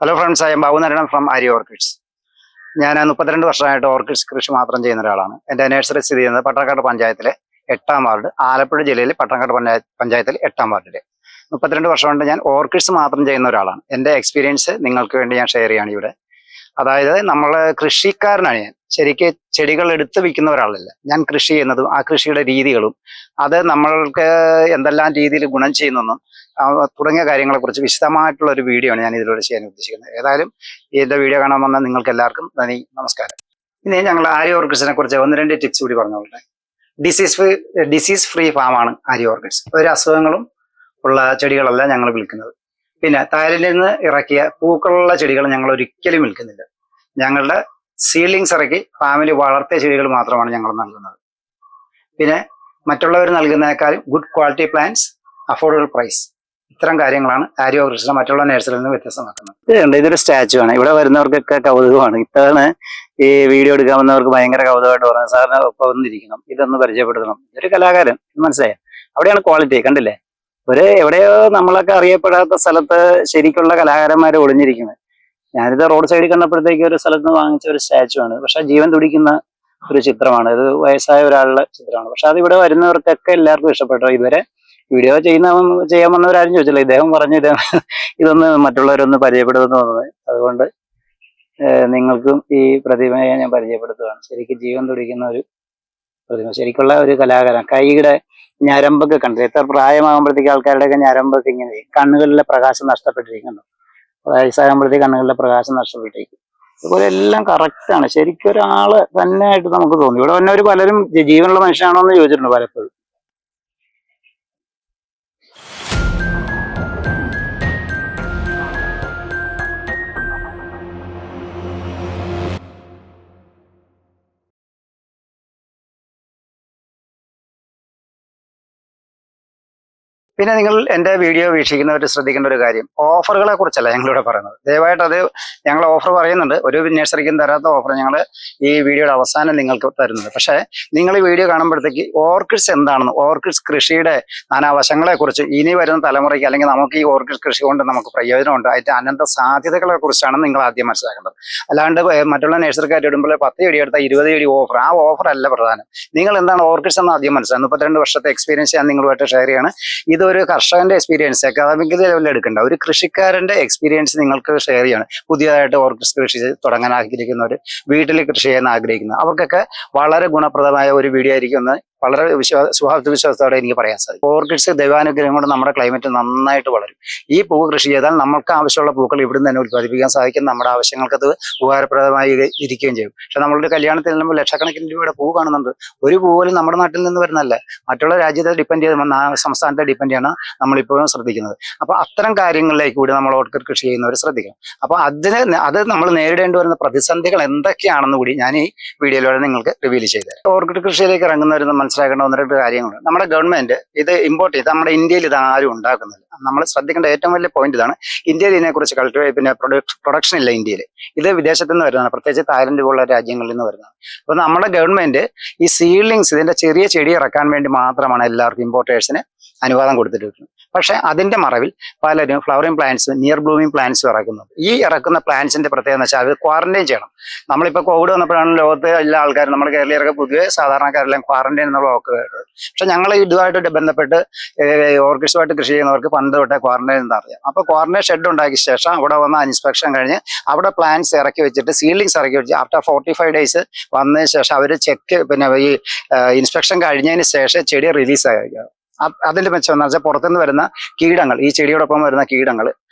Hello friends, I M Babu Narayanan from Arya orchids. ഞാൻ 32 വർഷമായിട്ട് orchids കൃഷി മാത്രം ചെയ്യുന്ന ഒരാളാണ്. എൻ്റെ നഴ്സറി സ്ഥിതി ചെയ്യുന്നത് പട്ടണക്കാട് പഞ്ചായത്തിലെ 8ാം വാർഡ്, ആലപ്പുഴ ജില്ലയിൽ പട്ടണക്കാട് പഞ്ചായത്തിൽ 8ാം വാർഡിൽ. 32 വർഷം കൊണ്ട് ഞാൻ ഓർക്കിഡ്സ് മാത്രം ചെയ്യുന്ന ഒരാളാണ്. എൻ്റെ എക്സ്പീരിയൻസ് നിങ്ങൾക്ക് വേണ്ടി ഞാൻ ഷെയർ ചെയ്യുകയാണ് ഇവിടെ. അതായത് നമ്മൾ കൃഷിക്കാരനാണ് ഞാൻ. ശരിക്ക് ചെടികൾ എടുത്ത് വിൽക്കുന്ന ഒരാളല്ല. ഞാൻ കൃഷി ചെയ്യുന്നതും ആ കൃഷിയുടെ രീതികളും അത് നമ്മൾക്ക് എന്തെല്ലാം രീതിയിൽ ഗുണം ചെയ്യുന്നെന്നും തുടങ്ങിയ കാര്യങ്ങളെക്കുറിച്ച് വിശദമായിട്ടുള്ള ഒരു വീഡിയോ ആണ് ഞാൻ ഇതിലൂടെ ചെയ്യാൻ ഉദ്ദേശിക്കുന്നത്. ഏതായാലും ഇതിൻ്റെ വീഡിയോ കാണാൻ വന്ന നിങ്ങൾക്ക് എല്ലാവർക്കും നന്ദി, നമസ്കാരം. ഇനി ഞങ്ങൾ ആര്യ ഓർക്കിഡ്സിനെ കുറിച്ച് 1-2 ടിപ്സ് കൂടി പറഞ്ഞോളട്ടെ. ഡിസീസ് ഫ്രീ ഫാമാണ് ആര്യ ഓർക്കിഡ്സ്. ഒരു അസുഖങ്ങളും ഉള്ള ചെടികളല്ല ഞങ്ങൾ വിൽക്കുന്നത്. പിന്നെ തായ്ലൻഡിൽ നിന്ന് ഇറക്കിയ പൂക്കളുള്ള ചെടികൾ ഞങ്ങൾ ഒരിക്കലും വിൽക്കുന്നില്ല. ഞങ്ങളുടെ സീഡ്ലിങ്സ് ഇറക്കി ഫാമിലി വളർത്തിയ ചെടികൾ മാത്രമാണ് ഞങ്ങൾ നൽകുന്നത്. പിന്നെ മറ്റുള്ളവർ നൽകുന്നതിനേക്കാൾ good quality plants, affordable price, ഇത്തരം കാര്യങ്ങളാണ് ആര്യ ഓർക്കിഡ്സിനെ മറ്റുള്ള നഴ്സറിയിൽ നിന്ന് വ്യത്യസ്തമാക്കുന്നത്. ഇതൊരു സ്റ്റാച്ചു ആണ്. ഇവിടെ വരുന്നവർക്കൊക്കെ കൗതുകമാണ്. ഇതാണ് ഈ വീഡിയോ എടുക്കാൻ വന്നവർക്ക് ഭയങ്കര കൗതുകമായിട്ട് പറഞ്ഞത്, സാറിന് ഒപ്പം വന്നിരിക്കണം, ഇതൊന്ന് പരിചയപ്പെടുത്തണം. ഇതൊരു കലാകാരൻ, മനസ്സിലായോ? അവിടെയാണ് ക്വാളിറ്റി. കണ്ടില്ലേ? എവിടെയോ നമ്മളൊക്കെ അറിയപ്പെടാത്ത സ്ഥലത്ത് ശരിക്കുള്ള കലാകാരന്മാർ ഒളിഞ്ഞിരിക്കുന്നത്. ഞാനിത് റോഡ് സൈഡിൽ കണ്ടപ്പോഴത്തേക്ക് ഒരു സ്ഥലത്ത് നിന്ന് വാങ്ങിച്ച ഒരു സ്റ്റാച്ചു ആണ്. പക്ഷെ ജീവൻ തുടിക്കുന്ന ഒരു ചിത്രമാണ്. ഇത് വയസ്സായ ഒരാളുടെ ചിത്രമാണ്. പക്ഷെ അത് ഇവിടെ വരുന്നവർക്കൊക്കെ എല്ലാവർക്കും ഇഷ്ടപ്പെട്ടു. ഇതുവരെ വീഡിയോ ചെയ്യാൻ വന്നവരാരും ചോദിച്ചില്ല. ഇദ്ദേഹം പറഞ്ഞു ഇതൊന്ന് മറ്റുള്ളവരൊന്ന് പരിചയപ്പെടുത്തുന്നു തോന്നുന്നത്. അതുകൊണ്ട് നിങ്ങൾക്കും ഈ പ്രതിമയെ ഞാൻ പരിചയപ്പെടുത്തുകയാണ്. ശരിക്കും ജീവൻ തുടിക്കുന്ന ഒരു പ്രതിമ, ശരിക്കുള്ള ഒരു കലാകാരൻ. കൈയുടെ ഞരമ്പൊക്കെ കണ്ടില്ല? എത്ര പ്രായമാകുമ്പോഴത്തേക്ക് ആൾക്കാരുടെയൊക്കെ ഞരമ്പൊക്കെ ഇങ്ങനെ, കണ്ണുകളിലെ പ്രകാശം നഷ്ടപ്പെട്ടിരിക്കുന്നു. വയസ്സാകുമ്പോഴത്തേക്ക് കണ്ണുകളിലെ പ്രകാശം നഷ്ടപ്പെട്ടിരിക്കും. അതുപോലെ എല്ലാം കറക്റ്റാണ്. ശരിക്കും ഒരാള് തന്നെ ആയിട്ട് നമുക്ക് തോന്നി. ഇവിടെ വന്നവർ പലരും ജീവനുള്ള മനുഷ്യനാണോ എന്ന് ചോദിച്ചിട്ടുണ്ട് പലപ്പോഴും. പിന്നെ നിങ്ങൾ എൻ്റെ വീഡിയോ വീക്ഷിക്കുന്നവർ ശ്രദ്ധിക്കേണ്ട ഒരു കാര്യം, ഓഫറുകളെ കുറിച്ചല്ല ഞങ്ങളിവിടെ പറയുന്നത്. ദയവായിട്ട് അത് ഞങ്ങൾ ഓഫർ പറയുന്നുണ്ട്. ഒരു നഴ്സറിക്കും തരാത്ത ഓഫർ ഞങ്ങൾ ഈ വീഡിയോയുടെ അവസാനം നിങ്ങൾക്ക് തരുന്നത്. പക്ഷേ നിങ്ങൾ ഈ വീഡിയോ കാണുമ്പോഴത്തേക്ക് ഓർക്കിഡ്സ് എന്താണെന്ന്, ഓർക്കിഡ്സ് കൃഷിയുടെ നാനാവശങ്ങളെ കുറിച്ച്, ഇനി വരുന്ന തലമുറയ്ക്ക് അല്ലെങ്കിൽ നമുക്ക് ഈ ഓർക്കിഡ്സ് കൃഷി കൊണ്ട് നമുക്ക് പ്രയോജനമുണ്ട്, അതിൻ്റെ അനന്ത സാധ്യതകളെ കുറിച്ചാണ് നിങ്ങൾ ആദ്യം മനസ്സിലാക്കേണ്ടത്. അല്ലാണ്ട് മറ്റുള്ള നഴ്സറിക്കാർ ഇടുമ്പോൾ 10 ചെടി എടുത്താൽ 20 ചെടി ഓഫർ, ആ ഓഫർ അല്ല പ്രധാനം. നിങ്ങൾ എന്താണ് ഓർക്കിഡ്സ് എന്ന് ആദ്യം മനസ്സിലാക്കുക. 32 വർഷത്തെ എക്സ്പീരിയൻസ് ഞാൻ നിങ്ങളുമായിട്ട് ഷെയർ ചെയ്യാണ്. ഇതൊരു കർഷകന്റെ എക്സ്പീരിയൻസ്, അക്കാദമിക് ലെവലിൽ എടുക്കേണ്ട ഒരു കൃഷിക്കാരന്റെ എക്സ്പീരിയൻസ് നിങ്ങൾക്ക് ഷെയർ ചെയ്യാണ്. പുതിയതായിട്ട് ഓർക്കിഡ്സ് കൃഷി തുടങ്ങാൻ ആഗ്രഹിക്കുന്നവർ, വീട്ടിൽ കൃഷി ചെയ്യാൻ ആഗ്രഹിക്കുന്നത്, അവർക്കൊക്കെ വളരെ ഗുണപ്രദമായ ഒരു വീഡിയോ ആയിരിക്കും എന്ന് വളരെ വിശ്വാസത്തോടെ എനിക്ക് പറയാൻ സാധിക്കും. ഓർക്കിഡ്സ് ദൈവാനുഗ്രഹം കൊണ്ട് നമ്മുടെ ക്ലൈമറ്റ് നന്നായിട്ട് വളരും. ഈ പൂവ് കൃഷി ചെയ്താൽ നമുക്ക് ആവശ്യമുള്ള പൂക്കൾ ഇവിടുന്ന് തന്നെ ഉത്പാദിപ്പിക്കാൻ സാധിക്കും. നമ്മുടെ ആവശ്യങ്ങൾക്ക് അത് ഉപകാരപ്രദമായി ഇരിക്കുകയും ചെയ്യും. പക്ഷെ നമ്മളൊരു കല്യാണത്തിൽ ചെല്ലുമ്പോൾ ലക്ഷക്കണക്കിന് രൂപയുടെ പൂ കാണുന്നുണ്ട്. ഒരു പൂ പോലും നമ്മുടെ നാട്ടിൽ നിന്ന് വരുന്നതല്ല, മറ്റുള്ള രാജ്യത്തെ ഡിപ്പെൻഡ് ചെയ്ത്, സംസ്ഥാനത്തെ ഡിപ്പെൻഡ് ചെയ്യാണ് നമ്മളിപ്പോഴും ശ്രദ്ധിക്കുന്നത്. അപ്പോൾ അത്തരം കാര്യങ്ങളിലേക്ക് കൂടി നമ്മൾ ഓർക്കിഡ് കൃഷി ചെയ്യുന്നവർ ശ്രദ്ധിക്കണം. അപ്പോൾ അത് നമ്മൾ നേരിടേണ്ടി വരുന്ന പ്രതിസന്ധികൾ എന്തൊക്കെയാണെന്ന് കൂടി ഞാൻ ഈ വീഡിയോയിലൂടെ നിങ്ങൾക്ക് റിവീൽ ചെയ്തുതരാം. ഓർക്കിഡ് കൃഷിയിലേക്ക് ഇറങ്ങുന്നവർ മനസ്സിലാക്കേണ്ട 1-2 കാര്യങ്ങളുണ്ട്. നമ്മുടെ ഗവൺമെന്റ് ഇത് ഇമ്പോർട്ട് ചെയ്ത് നമ്മുടെ ഇന്ത്യയിൽ ഇത് ആരും ഉണ്ടാക്കുന്നില്ല. നമ്മൾ ശ്രദ്ധിക്കേണ്ട ഏറ്റവും വലിയ പോയിന്റ് ഇതാണ്. ഇന്ത്യയിൽ ഇതിനെക്കുറിച്ച് പ്രൊഡക്ഷൻ ഇല്ല. ഇന്ത്യയിൽ ഇത് വിദേശത്തു നിന്ന് വരുന്നതാണ്, പ്രത്യേകിച്ച് തായ്ലൻഡ് പോലുള്ള രാജ്യങ്ങളിൽ നിന്ന് വരുന്നതാണ്. അപ്പോൾ നമ്മുടെ ഗവൺമെന്റ് ഈ സീഡ്ലിങ്സ്, ഇതിന്റെ ചെറിയ ചെടി ഇറക്കാൻ വേണ്ടി മാത്രമാണ് എല്ലാവർക്കും ഇമ്പോർട്ടേഴ്സിന് അനുവാദം കൊടുത്തിട്ടുണ്ട്. പക്ഷെ അതിന്റെ മറവിൽ പലരും flowering plants, near blooming plants ഇറക്കുന്നുണ്ട്. ഈ ഇറക്കുന്ന പ്ലാന്റ്സിന്റെ പ്രത്യേകത എന്ന് വെച്ചാൽ അത് ക്വാറന്റൈൻ ചെയ്യണം. നമ്മളിപ്പോൾ കോവിഡ് വന്നപ്പോഴാണ് ലോകത്തെ എല്ലാ ആൾക്കാരും, നമ്മുടെ കേരളീയർക്ക് പൊതുവെ സാധാരണക്കാരെല്ലാം ക്വാറന്റൈൻ എന്നുള്ള വാക്ക് കേട്ടത്. പക്ഷെ ഞങ്ങൾ ഇതുമായിട്ട് ബന്ധപ്പെട്ട് ഓർക്കിഡ്സുമായിട്ട് കൃഷി ചെയ്യുന്നവർക്ക് പണ്ട് തൊട്ടേ ക്വാറന്റൈൻ എന്താ അറിയാം. അപ്പോൾ ക്വാറന്റൈൻ ഷെഡ് ഉണ്ടാക്കിയ ശേഷം അവിടെ വന്ന ഇൻസ്പെക്ഷൻ കഴിഞ്ഞ് അവിടെ പ്ലാന്റ്സ് ഇറക്കി വെച്ചിട്ട്, സീഡ്ലിങ്സ് ഇറക്കി വെച്ച് ആഫ്റ്റർ 45 ഡേയ്സ് വന്നതിന് ശേഷം അവർ ഈ ഇൻസ്പെക്ഷൻ കഴിഞ്ഞതിന് ശേഷം ചെടി റിലീസ് ആയിരിക്കും. അതിന്റെ മെച്ചം എന്ന് വെച്ചാൽ പുറത്തുനിന്ന് വരുന്ന കീടങ്ങൾ, ഈ ചെടിയോടൊപ്പം വരുന്ന കീടങ്ങൾ,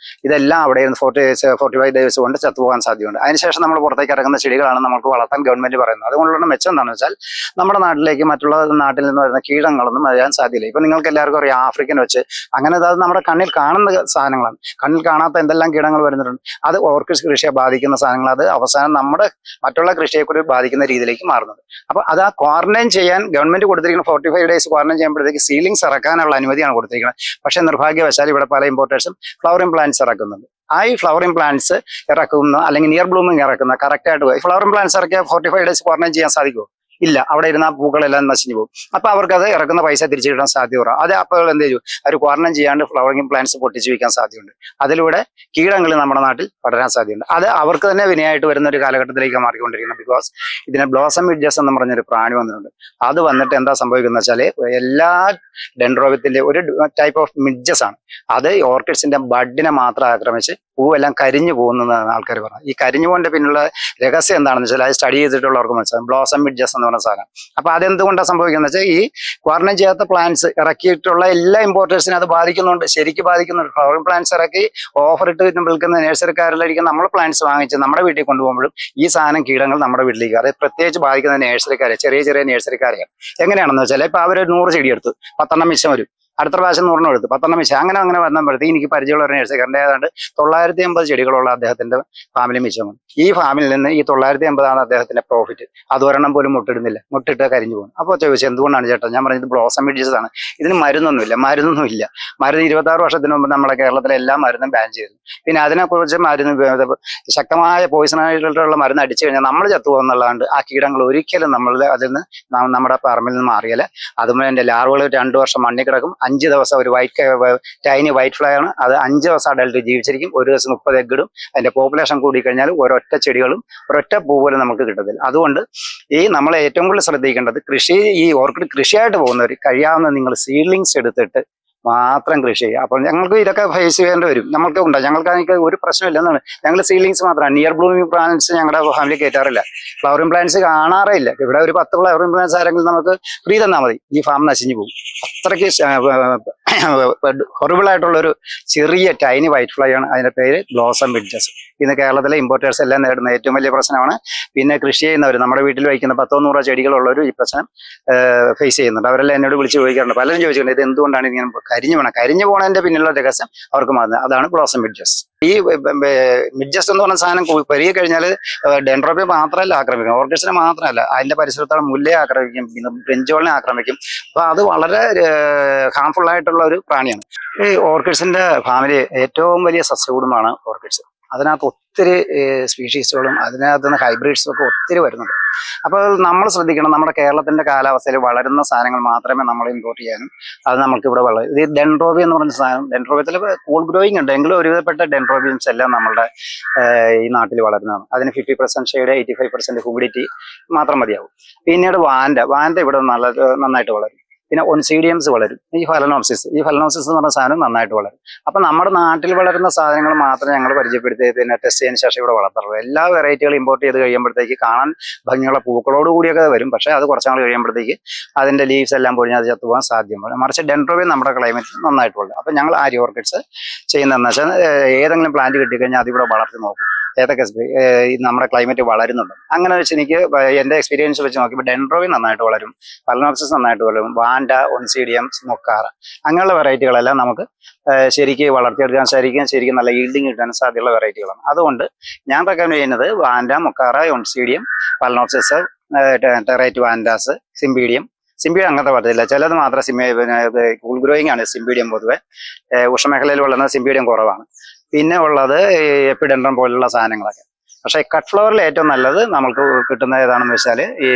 ഇതെല്ലാം അവിടെ 45 ഡേയ്സ് കൊണ്ട് ചത്തുപോകാൻ സാധ്യതയുണ്ട്. അതിനുശേഷം നമ്മൾ പുറത്തേക്ക് ഇറങ്ങുന്ന ചെടികളാണ് നമുക്ക് വളർത്താൻ ഗവൺമെന്റ് പറയുന്നത്. അതുകൊണ്ടുള്ള മെച്ചം എന്താണെന്ന് വെച്ചാൽ നമ്മുടെ നാട്ടിലേക്ക് മറ്റുള്ള നാട്ടിൽ നിന്ന് വരുന്ന കീടങ്ങളൊന്നും വരാൻ സാധ്യതയില്ല. ഇപ്പൊ നിങ്ങൾക്ക് എല്ലാവർക്കും അറിയാം, ആഫ്രിക്കൻ വെച്ച് അങ്ങനെ അത് നമ്മുടെ കണ്ണിൽ കാണുന്ന സാധനങ്ങളാണ്. കണ്ണിൽ കാണാത്ത എന്തെല്ലാം കീടങ്ങൾ വരുന്നുണ്ട്, അത് ഓർക്കിഡ്സ് കൃഷിയെ ബാധിക്കുന്ന സാധനങ്ങൾ, അത് അവസാനം നമ്മുടെ മറ്റുള്ള കൃഷിയെ കൂടി ബാധിക്കുന്ന രീതിയിലേക്ക് മാറുന്നത്. അപ്പൊ അത് ആ ക്വാറന്റൈൻ ചെയ്യാൻ ഗവൺമെന്റ് കൊടുത്തിരിക്കുന്ന 45 ഡേയ്സ് ക്വാറന്റൈൻ ചെയ്യുമ്പോഴത്തേക്ക് സീലിങ്സ് ഇറക്കാനുള്ള അനുമതിയാണ് കൊടുത്തിരിക്കുന്നത്. പക്ഷെ നിർഭാഗ്യവശാൽ ഇവിടെ പല ഇമ്പോർട്ടേഴ്സും ഫ്ലവറിംഗ് പ്ലാന്റ്സ് ഇറക്കുന്നുണ്ട്. ആ ഈ ഫ്ലവറിംഗ് പ്ലാന്റ്സ് ഇറക്കുന്ന അല്ലെങ്കിൽ നിയർ ബ്ലൂമിംഗ് ഇറക്കുന്ന കറക്റ്റായിട്ട് ഫ്ലവറിംഗ് പ്ലാന്റ്സ് ഇറക്കിയാൽ 45 ഡേയ്സ് ക്വാറന്റൈൻ ചെയ്യാൻ സാധിക്കുമോ? ഇല്ല, അവിടെ ഇരുന്ന ആ പൂക്കളെല്ലാം നശിഞ്ഞു പോകും. അപ്പൊ അവർക്ക് അത് ഇറക്കുന്ന പൈസ തിരിച്ചു കിട്ടാൻ സാധ്യത കുറവാണ്. അത് അപ്പോൾ എന്ത് ചെയ്യും, അവർ ക്വാറന്റൈൻ ചെയ്യാണ്ട് ഫ്ലവറിംഗ് പ്ലാന്റ്സ് പൊട്ടിച്ചു വയ്ക്കാൻ സാധ്യതയുണ്ട്. അതിലൂടെ കീടങ്ങൾ നമ്മുടെ നാട്ടിൽ പടരാൻ സാധ്യതയുണ്ട്. അത് അവർക്ക് തന്നെ വിനയായിട്ട് വരുന്ന ഒരു കാലഘട്ടത്തിലേക്ക് മാറിക്കൊണ്ടിരിക്കുന്നത്. ബിക്കോസ് ഇതിനെ ബ്ലോസം മിഡ്ജസ് എന്ന് പറഞ്ഞൊരു പ്രാണി വന്നിട്ടുണ്ട്. അത് വന്നിട്ട് എന്താ സംഭവിക്കുന്നത് വെച്ചാൽ എല്ലാ ഡെൻഡ്രോബിയത്തിന്റെ ഒരു ടൈപ്പ് ഓഫ് മിഡ്ജസ് ആണ്. അത് ഓർക്കിഡ്സിന്റെ ബഡിനെ മാത്രം ആക്രമിച്ച് പൂവെല്ലാം കരിഞ്ഞു പോകുന്നതാണ് ആൾക്കാർ പറഞ്ഞത്. ഈ കരിഞ്ഞു പോകേണ്ട പിന്നുള്ള രഹസ്യം എന്താണെന്ന് വെച്ചാൽ അത് സ്റ്റഡി ചെയ്തിട്ടുള്ളവർക്ക് മനസ്സിലാവും. ബ്ലോസം മിഡ്ജസ് എന്ന് പറഞ്ഞ സാധനം. അപ്പൊ അതെന്തുകൊണ്ടാണ് സംഭവിക്കുന്നത് വെച്ചാൽ ഈ ക്വാറന്റൈൻ ചെയ്യാത്ത പ്ലാന്റ്സ് ഇറക്കിയിട്ടുള്ള എല്ലാ ഇമ്പോർട്ടേഴ്സിനും അത് ബാധിക്കുന്നുണ്ട്, ശരിക്കും ബാധിക്കുന്നുണ്ട്. ഫ്ലവറിംഗ് പ്ലാന്റ്സ് ഇറക്കി ഓഫർ ഇട്ട് വിൽക്കുന്ന നഴ്സറിക്കാരിലായിരിക്കും നമ്മൾ പ്ലാന്റ്സ് വാങ്ങിച്ച് നമ്മുടെ വീട്ടിൽ കൊണ്ടുപോകുമ്പോഴും ഈ സാധനം കീടങ്ങൾ നമ്മുടെ വീട്ടിലേക്ക്, അത് പ്രത്യേകിച്ച് ബാധിക്കുന്ന നഴ്സറിക്കാരെ, ചെറിയ ചെറിയ നഴ്സറിക്കാരെയാണ്. എങ്ങനെയാണെന്ന് വെച്ചാൽ ഇപ്പൊ അവർ 100 ചെടി എടുത്തു, 10 മിച്ചം വരും. അടുത്ത പ്രാവശ്യം 100 എടുത്ത് 10 മിച്ചം. അങ്ങനെ വന്നപ്പോഴത്തേക്ക് എനിക്ക് പരിചയമുള്ള ഒരു നഴ്സറിക്കാരൻ്റെ ഏതാണ്ട് 950 ചെടികളുള്ള അദ്ദേഹത്തിന്റെ ഫാമിലി മിച്ചമാണ്. ഈ ഫാമിൽ നിന്ന് ഈ 950 ആണ് അദ്ദേഹത്തിന്റെ പ്രോഫിറ്റ്. അത് ഒരെണ്ണം പോലും മുട്ടിടുന്നില്ല, മുട്ടിട്ട് കരിഞ്ഞു പോകും. അപ്പോൾ ചോദിച്ചു എന്തുകൊണ്ടാണ് ചേട്ടാ? ഞാൻ പറഞ്ഞത് ബ്ലോസം മിഡ്ജസ് ആണ്. ഇതിന് മരുന്നൊന്നുമില്ല. മരുന്ന് 26 വർഷത്തിന് മുമ്പ് നമ്മളെ കേരളത്തിലെ എല്ലാ മരുന്നും ബാൻ ചെയ്തു. പിന്നെ അതിനെക്കുറിച്ച് മരുന്ന് ശക്തമായ പോയിസണായിട്ടുള്ള മരുന്ന് അടിച്ചു കഴിഞ്ഞാൽ നമ്മൾ ചത്തുപോകുന്നുള്ളതാണ്ട് ആ കീടങ്ങൾ ഒരിക്കലും അതിൽ നിന്ന് നമ്മുടെ പറമ്പിൽ നിന്ന് മാറിയാൽ അതുപോലെ എൻ്റെ ലാർവകൾ 2 വർഷം മണ്ണിൽ കിടക്കും. 5 ദിവസം ഒരു ടൈനി വൈറ്റ് ഫ്ലൈ ആണ്. അത് 5 ദിവസം അഡൽട്ട് ജീവിച്ചിരിക്കും. ഒരു ദിവസം 30 എഗ് ഇടും. അതിന്റെ പോപ്പുലേഷൻ കൂടി കഴിഞ്ഞാൽ ഒരൊറ്റ ചെടികളും ഒരൊറ്റ പൂ പോലും നമുക്ക് കിട്ടത്തില്ല. അതുകൊണ്ട് നമ്മൾ ഏറ്റവും കൂടുതൽ ശ്രദ്ധിക്കേണ്ടത് ഈ ഓർക്കിഡ് കൃഷിയായിട്ട് പോകുന്നവർ കഴിയാവുന്ന നിങ്ങൾ സീഡ്ലിങ്സ് എടുത്തിട്ട് മാത്രം കൃഷി ചെയ്യുക. അപ്പോൾ ഞങ്ങൾക്ക് ഇതൊക്കെ ഫേസ് ചെയ്യേണ്ടി വരും. ഞങ്ങൾക്ക് എനിക്ക് ഒരു പ്രശ്നമില്ല എന്നാണ്. ഞങ്ങൾ സീലിങ്സ് മാത്രമാണ്, നിയർ ബ്ലൂമിംഗ് പ്ലാന്റ്സ് ഞങ്ങളുടെ ഫാമിലി കയറ്റാറില്ല. ഫ്ലവറിംഗ് പ്ലാന്റ്സ് കാണാറേ ഇല്ല. ഇവിടെ ഒരു 10 ഫ്ലവറിംഗ് പ്ലാന്റ്സ് ആരെങ്കിലും നമുക്ക് ഫ്രീ തന്നാൽ മതി, ഈ ഫാം നശിഞ്ഞു പോകും. അത്രയ്ക്ക് ഹൊറിബിൾ ആയിട്ടുള്ളൊരു ചെറിയ ടൈനി വൈറ്റ് ഫ്ലൈ ആണ്. അതിന്റെ പേര് ബ്ലോസം മിഡ്ജസ്. ഇന്ന് കേരളത്തിലെ ഇമ്പോർട്ടേഴ്സ് എല്ലാം നേരിടുന്ന ഏറ്റവും വലിയ പ്രശ്നമാണ്. പിന്നെ കൃഷി ചെയ്യുന്നവർ, നമ്മുടെ വീട്ടിൽ വയ്ക്കുന്ന 100-100 ചെടികളുള്ളവർ ഈ പ്രശ്നം ഫേസ് ചെയ്യുന്നുണ്ട്. അവരെല്ലാം എന്നോട് വിളിച്ച് ചോദിക്കാറുണ്ട്. പലരും ചോദിച്ചിട്ടുണ്ട് ഇത് എന്തുകൊണ്ടാണ് ഇങ്ങനെ കരിഞ്ഞു പോണതിന്റെ പിന്നിലുള്ള രഹസ്യം അവർക്ക് മാറുന്നത്. അതാണ് ബ്ലോസം മിഡ്ജസ്. ഈ മിഡ്ജസ് എന്ന് പറഞ്ഞ സാധനം പെരുകി കഴിഞ്ഞാൽ ഡെൻഡ്രോബിയ മാത്രമല്ല ആക്രമിക്കും, ഓർക്കിഡ്സിനെ മാത്രമല്ല അതിന്റെ പരിസരത്തോടെ മുല്ലയെ ആക്രമിക്കും, ബ്രിഞ്ചോളിനെ ആക്രമിക്കും. അപ്പൊ അത് വളരെ ഹാംഫുൾ ആയിട്ടുള്ള ഒരു പ്രാണിയാണ്. ഈ ഓർക്കിഡ്സിന്റെ ഫാമിലി ഏറ്റവും വലിയ സസ്യകുടുംബമാണ് ഓർക്കിഡ്സ്. അതിനകത്ത് ഒത്തിരി സ്പീഷീസുകളും അതിനകത്ത് നിന്ന് ഹൈബ്രിഡ്സും ഒക്കെ ഒത്തിരി വരുന്നുണ്ട്. അപ്പോൾ നമ്മൾ ശ്രദ്ധിക്കണം, നമ്മുടെ കേരളത്തിന്റെ കാലാവസ്ഥയിൽ വളരുന്ന സാധനങ്ങൾ മാത്രമേ നമ്മൾ ഇമ്പോർട്ട് ചെയ്യാനും അത് നമുക്ക് ഇവിടെ വളരും. ഇത് ഡെൻഡ്രോബിയ എന്ന് പറഞ്ഞ സാധനം, ഡെൻഡ്രോബിയത്തിൽ കൂൾ ഗ്രോയിങ് ഉണ്ട് എങ്കിലും ഒരുവിധപ്പെട്ട ഡെൻഡ്രോബിയംസ് എല്ലാം നമ്മുടെ ഈ നാട്ടിൽ വളരുന്നതാണ്. അതിന് 50% ഷെയ്ഡ്, 85% ഹ്യൂമിഡിറ്റി മാത്രം മതിയാവും. പിന്നീട് വാൻഡ ഇവിടെ നന്നായിട്ട് വളരും. പിന്നെ ഒൻസീഡിയംസ് വളരും. ഈ ഫലനോപ്സിസ് എന്ന് പറഞ്ഞ സാധനം നന്നായിട്ട് വളരും. അപ്പൊ നമ്മുടെ നാട്ടിൽ വളരുന്ന സാധനങ്ങൾ മാത്രമേ ഞങ്ങൾ പരിചയപ്പെടുത്തി പിന്നെ ടെസ്റ്റ് ചെയ്തതിന് ശേഷം ഇവിടെ വളർത്തുള്ളൂ. എല്ലാ വെറൈറ്റികളും ഇമ്പോർട്ട് ചെയ്ത് കഴിയുമ്പോഴത്തേക്ക് കാണാൻ ഭംഗിയുള്ള പൂക്കളോട് കൂടിയൊക്കെ വരും. പക്ഷേ അത് കുറച്ച് നാൾ കഴിയുമ്പോഴത്തേക്ക് അതിന്റെ ലീവ്സ് എല്ലാം പൊഴിഞ്ഞ് അത് ചത്തുപോകാൻ സാധ്യമാണ്. മറിച്ച് ഡെൻഡ്രോബിയം നമ്മുടെ ക്ലൈമറ്റിൽ നന്നായിട്ട് വളരും. അപ്പൊ ഞങ്ങൾ ആരി ഓർക്കിഡ്സ് ചെയ്യുന്നതെന്ന് വെച്ചാൽ ഏതെങ്കിലും പ്ലാന്റ് കിട്ടിക്കഴിഞ്ഞാൽ അതിവിടെ വളർത്തി നോക്കും, ഏതൊക്കെ നമ്മുടെ ക്ലൈമറ്റ് വളരുന്നുണ്ട്. അങ്ങനെ വെച്ച് എനിക്ക് എന്റെ എക്സ്പീരിയൻസ് വെച്ച് നോക്കിയപ്പോൾ ഡെൻഡ്രോബിയം നന്നായിട്ട് വളരും, ഫലനോപ്സിസ് നന്നായിട്ട് വളരും, വാൻഡ, ഒൻസീഡിയം, മൊക്കാറ അങ്ങനെയുള്ള വെറൈറ്റികളെല്ലാം നമുക്ക് ശരിക്കും വളർത്തിയെടുക്കാൻ ശരിക്കും നല്ല ഈൽഡിങ് കിട്ടാൻ സാധ്യതയുള്ള വെറൈറ്റികളാണ്. അതുകൊണ്ട് ഞാൻ റെക്കമെൻഡ് ചെയ്യുന്നത് വാൻഡ, മൊക്കാറ, ഒൻസീഡിയം, ഫലനോപ്സിസ്, ടെറൈറ്റ് വാൻഡാസ്, സിംബീഡിയം അങ്ങനത്തെ പറ്റത്തില്ല. ചിലത് മാത്രം കൂൾ ഗ്രോയിങ് ആണ് സിംബീഡിയം. പൊതുവെ ഉഷ്ണമേഖലയിൽ വളരുന്ന സിംബീഡിയം കുറവാണ്. പിന്നെ ഉള്ളത് എപ്പിഡെൻഡ്രം പോലുള്ള സാധനങ്ങളൊക്കെ. പക്ഷേ കട്ട് ഫ്ലവറിൽ ഏറ്റവും നല്ലത് നമുക്ക് കിട്ടുന്ന ഏതാണെന്ന് വെച്ചാൽ ഈ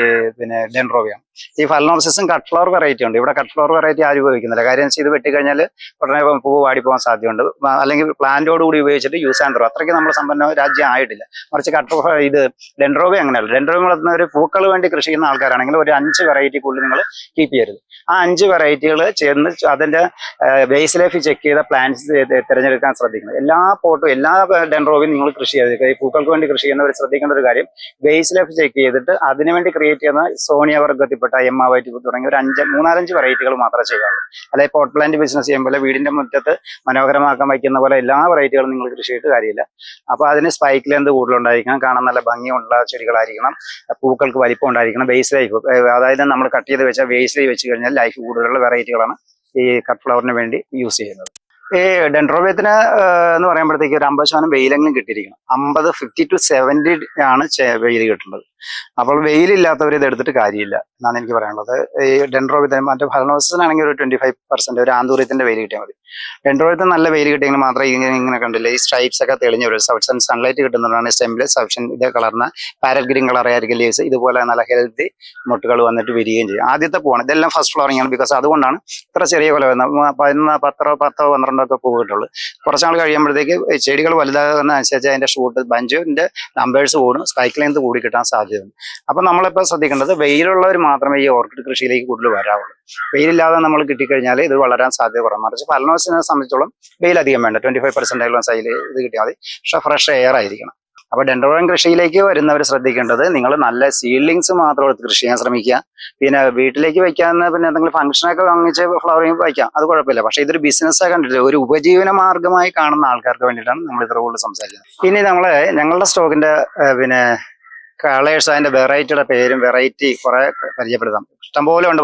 ഡെൻഡ്രോബിയം. ഈ ഫലനോപ്സിസും കട്ട് ഫ്ലവർ വെറൈറ്റി ഉണ്ട്. ഇവിടെ കട്ട് ഫ്ലവർ വെറൈറ്റി ആരും ഉപയോഗിക്കുന്നില്ല. കാര്യം വെച്ചാൽ ഇത് വെട്ടിക്കഴിഞ്ഞാൽ ഉടനെ പൂവ് വാടിപ്പോകാൻ സാധ്യതയുണ്ട്. അല്ലെങ്കിൽ പ്ലാന്റോട് കൂടി ഉപയോഗിച്ചിട്ട് യൂസ് ആൻഡ് ത്രോ. അത്രയ്ക്ക് നമ്മൾ സമ്പന്ന രാജ്യം ആയിട്ടില്ല. മറിച്ച് ഇത് ഡെൻഡ്രോബിയം അങ്ങനെയല്ല. ഡെൻഡ്രോബിയം വളർത്തുന്ന പൂക്കൾ വേണ്ടി കൃഷി ചെയ്യുന്ന ആൾക്കാരാണെങ്കിൽ ഒരു 5 വെറൈറ്റി കൂടുതൽ നിങ്ങൾ കീപ്പ് ചെയ്യരുത്. ആ 5 വെറൈറ്റികൾ ചേർന്ന് അതിന്റെ ബേസ് ലൈഫ് ചെക്ക് ചെയ്ത പ്ലാന്റ്സ് തിരഞ്ഞെടുക്കാൻ ശ്രദ്ധിക്കണം. എല്ലാ പോട്ടും എല്ലാ ഡെൻഡ്രോബിയം നിങ്ങൾ കൃഷി ചെയ്ത് ഈ പൂക്കൾക്ക് വേണ്ടി കൃഷി ചെയ്യുന്നവർ ശ്രദ്ധിക്കേണ്ട ഒരു കാര്യം, ബേസ് ലൈഫ് ചെക്ക് ചെയ്തിട്ട് അതിനുവേണ്ടി ക്രിയേറ്റ് ചെയ്യുന്ന സോണിയ വർഗത്തിൽപ്പെട്ട എമ്മ വൈറ്റ് തുടങ്ങിയ ഒരു 3-4-5 വെറൈറ്റികൾ മാത്രമേ ചെയ്യാവുള്ളൂ. അല്ലെങ്കിൽ പോട്ട് പ്ലാന്റ് ബിസിനസ് ചെയ്യുമ്പോൾ വീടിന്റെ മുറ്റത്ത് മനോഹരമാക്കാൻ വയ്ക്കുന്ന പോലെ എല്ലാ വെറൈറ്റികളും നിങ്ങൾ കൃഷി ചെയ്തിട്ട് കാര്യമില്ല. അപ്പൊ അതിന് സ്പൈക്ക് ലെന്ത് കൂടുതലുണ്ടായിരിക്കണം, കാണാൻ നല്ല ഭംഗിയുള്ള ചെടികളായിരിക്കണം, പൂക്കൾക്ക് വലിപ്പം ഉണ്ടായിരിക്കണം, ബേസ് ലൈഫ് അതായത് നമ്മൾ കട്ട് ചെയ്ത് വെച്ചാൽ ബേസ് ലൈഫ് വെച്ച് കഴിഞ്ഞാൽ ലൈഫ് കൂടുതലുള്ള വെറൈറ്റികളാണ് ഈ കട്ട് ഫ്ലവറിന് വേണ്ടി യൂസ് ചെയ്യുന്നത്. ഈ ഡെൻഡ്രോബിയത്തിന് എന്ന് പറയുമ്പോഴത്തേക്ക് ഒരു 50% വെയിലെങ്കിലും കിട്ടിയിരിക്കണം. 50 to 70 ആണ് വെയിൽ കിട്ടുന്നത്. അപ്പോൾ വെയിലില്ലാത്തവർ ഇത് എടുത്തിട്ട് കാര്യമില്ല എന്നാണ് എനിക്ക് പറയാനുള്ളത്. ഈ ഡെൻഡ്രോബിയത്തിന് മറ്റേ ഫലനോസിനാണെങ്കിൽ ഒരു 25% ഒരു ആന്തൂര്യത്തിന്റെ വെയിൽ കിട്ടിയാൽ മതി. ഡെൻഡ്രോബിയത്തിന് നല്ല വെയിൽ കിട്ടിയെങ്കിൽ മാത്രമേ ഇങ്ങനെ കണ്ടില്ല ഈ സ്ട്രൈപ്സ് ഒക്കെ തെളിഞ്ഞ ഒരു സഫിഷ്യന്റ് സൺലൈറ്റ് കിട്ടുന്നതാണ് സ്റ്റെമ്മിൽ സഫിഷ്യന്റ് ഇത് കളർന്ന പാരറ്റ് ഗ്രീൻ കളർ ആയിരിക്കും ലീവ്സ്. ഇതുപോലെ നല്ല ഹെൽത്തി മുട്ടുകൾ വന്നിട്ട് വരികയും ചെയ്യും. ആദ്യത്തെ പൂവാണ് ഇതെല്ലാം ഫസ്റ്റ് ഫ്ലവറിംഗ് ആണ്. ബിക്കോസ് അതുകൊണ്ടാണ് ഇത്ര ചെറിയ കൊല വരുന്നത്. 10 12 ഒക്കെ പൂ കിട്ടുള്ളൂ. കുറച്ചാൾ കഴിയുമ്പോഴത്തേക്ക് ചെടികൾ വലുതാകുന്ന അനുസരിച്ച് അതിന്റെ ഷൂട്ട് ബഞ്ചിന്റെ നമ്പേഴ്സ് കൂടും, സ്പൈക്ക് ലെങ്ത് കൂടി കിട്ടാൻ സാധ്യതയുണ്ട്. അപ്പൊ നമ്മളിപ്പോൾ ശ്രദ്ധിക്കേണ്ടത് വെയിലുള്ളവർ മാത്രമേ ഈ ഓർക്കിഡ് കൃഷിയിലേക്ക് കൂടുതൽ വരാവുള്ളൂ. വെയിലില്ലാതെ നമ്മൾ കിട്ടിക്കഴിഞ്ഞാൽ ഇത് വളരാൻ സാധ്യത കുറവ്. മറിച്ച് ഫലനോസിനെ സംബന്ധിച്ചോളം വെയിൽ അധികം വേണ്ട, 25% സൈഡിൽ ഇത് കിട്ടിയാൽ മതി. പക്ഷെ ഫ്രഷ് എയർ ആയിരിക്കണം. അപ്പൊ ഡെൻഡ്രോബിയം കൃഷിയിലേക്ക് വരുന്നവർ ശ്രദ്ധിക്കേണ്ടത് നിങ്ങൾ നല്ല സീഡ്ലിങ്സ് മാത്രം എടുത്ത് കൃഷി ചെയ്യാൻ ശ്രമിക്കുക. പിന്നെ വീട്ടിലേക്ക് വെക്കാന്ന് പിന്നെ എന്തെങ്കിലും ഫംഗ്ഷനൊക്കെ വാങ്ങിച്ച് ഫ്ലവറിങ് വയ്ക്കാം, അത് കുഴപ്പമില്ല. പക്ഷെ ഇതൊരു ബിസിനസ്സായി കണ്ടിട്ട് ഒരു ഉപജീവന മാർഗമായി കാണുന്ന ആൾക്കാർക്ക് വേണ്ടിയിട്ടാണ് നമ്മൾ ഇത്ര കൂടുതൽ സംസാരിക്കുന്നത്. ഇനി ഞങ്ങളുടെ സ്റ്റോക്കിന്റെ പിന്നെ കളേഴ്സ്, അതിന്റെ വെറൈറ്റിയുടെ പേരും വെറൈറ്റി കുറെ പരിചയപ്പെടുത്താം. ഇഷ്ടംപോലെ ഉണ്ട്.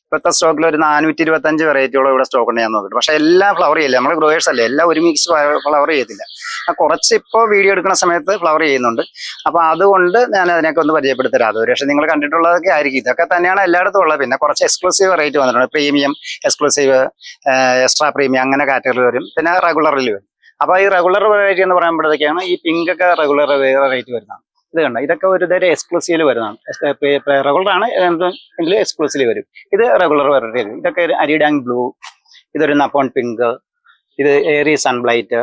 ഇപ്പോഴത്തെ സ്റ്റോക്കിൽ ഒരു 425 വെറൈറ്റിയോളം ഇവിടെ സ്റ്റോക്ക് ഉണ്ട് ഞാൻ നോക്കിയിട്ട്. പക്ഷെ എല്ലാം ഫ്ലവർ ചെയ്യില്ല, നമ്മൾ ഗ്രോയേഴ്സ് അല്ലേ, എല്ലാം ഒരു മിക്സ് ഫ്ലവർ ചെയ്യത്തില്ല. കുറച്ച് ഇപ്പോൾ വീഡിയോ എടുക്കുന്ന സമയത്ത് ഫ്ലവർ ചെയ്യുന്നുണ്ട്. അപ്പൊ അതുകൊണ്ട് ഞാൻ അതിനൊക്കെ ഒന്ന് പരിചയപ്പെടുത്തരാം. അത് പക്ഷെ നിങ്ങൾ കണ്ടിട്ടുള്ളതൊക്കെ ആയിരിക്കും. ഇതൊക്കെ തന്നെയാണ് എല്ലായിടത്തും ഉള്ളത്. പിന്നെ കുറച്ച് എക്സ്ക്ലൂസീവ് വെറൈറ്റി വന്നിട്ടുണ്ട്. പ്രീമിയം, എക്സ്ക്ലൂസീവ്, എക്സ്ട്രാ പ്രീമിയം അങ്ങനെ കാറ്റഗറി വരും. പിന്നെ റെഗുലറിൽ വരും. അപ്പൊ ഈ റെഗുലർ വെറൈറ്റി എന്ന് പറയുമ്പോഴത്തേക്കാണ് ഈ പിങ്ക് ഒക്കെ റെഗുലർ വെറൈറ്റി വരുന്നതാണ്. ഇത് കണ്ട, ഇതൊക്കെ ഒരു തരം എക്സ്ക്ലൂസീവിൽ വരുന്നതാണ്. റെഗുലർ ആണ് എങ്കിലും എക്സ്ക്ലൂസീവ് വരും. ഇത് റെഗുലർ വെറൈറ്റി ആയിരിക്കും. ഇതൊക്കെ ഒരു അരിഡാങ് ബ്ലൂ, ഇതൊരു നപ്പോൺ പിങ്ക്, ഇത് ഏറി സൺബ്ലൈറ്റ്,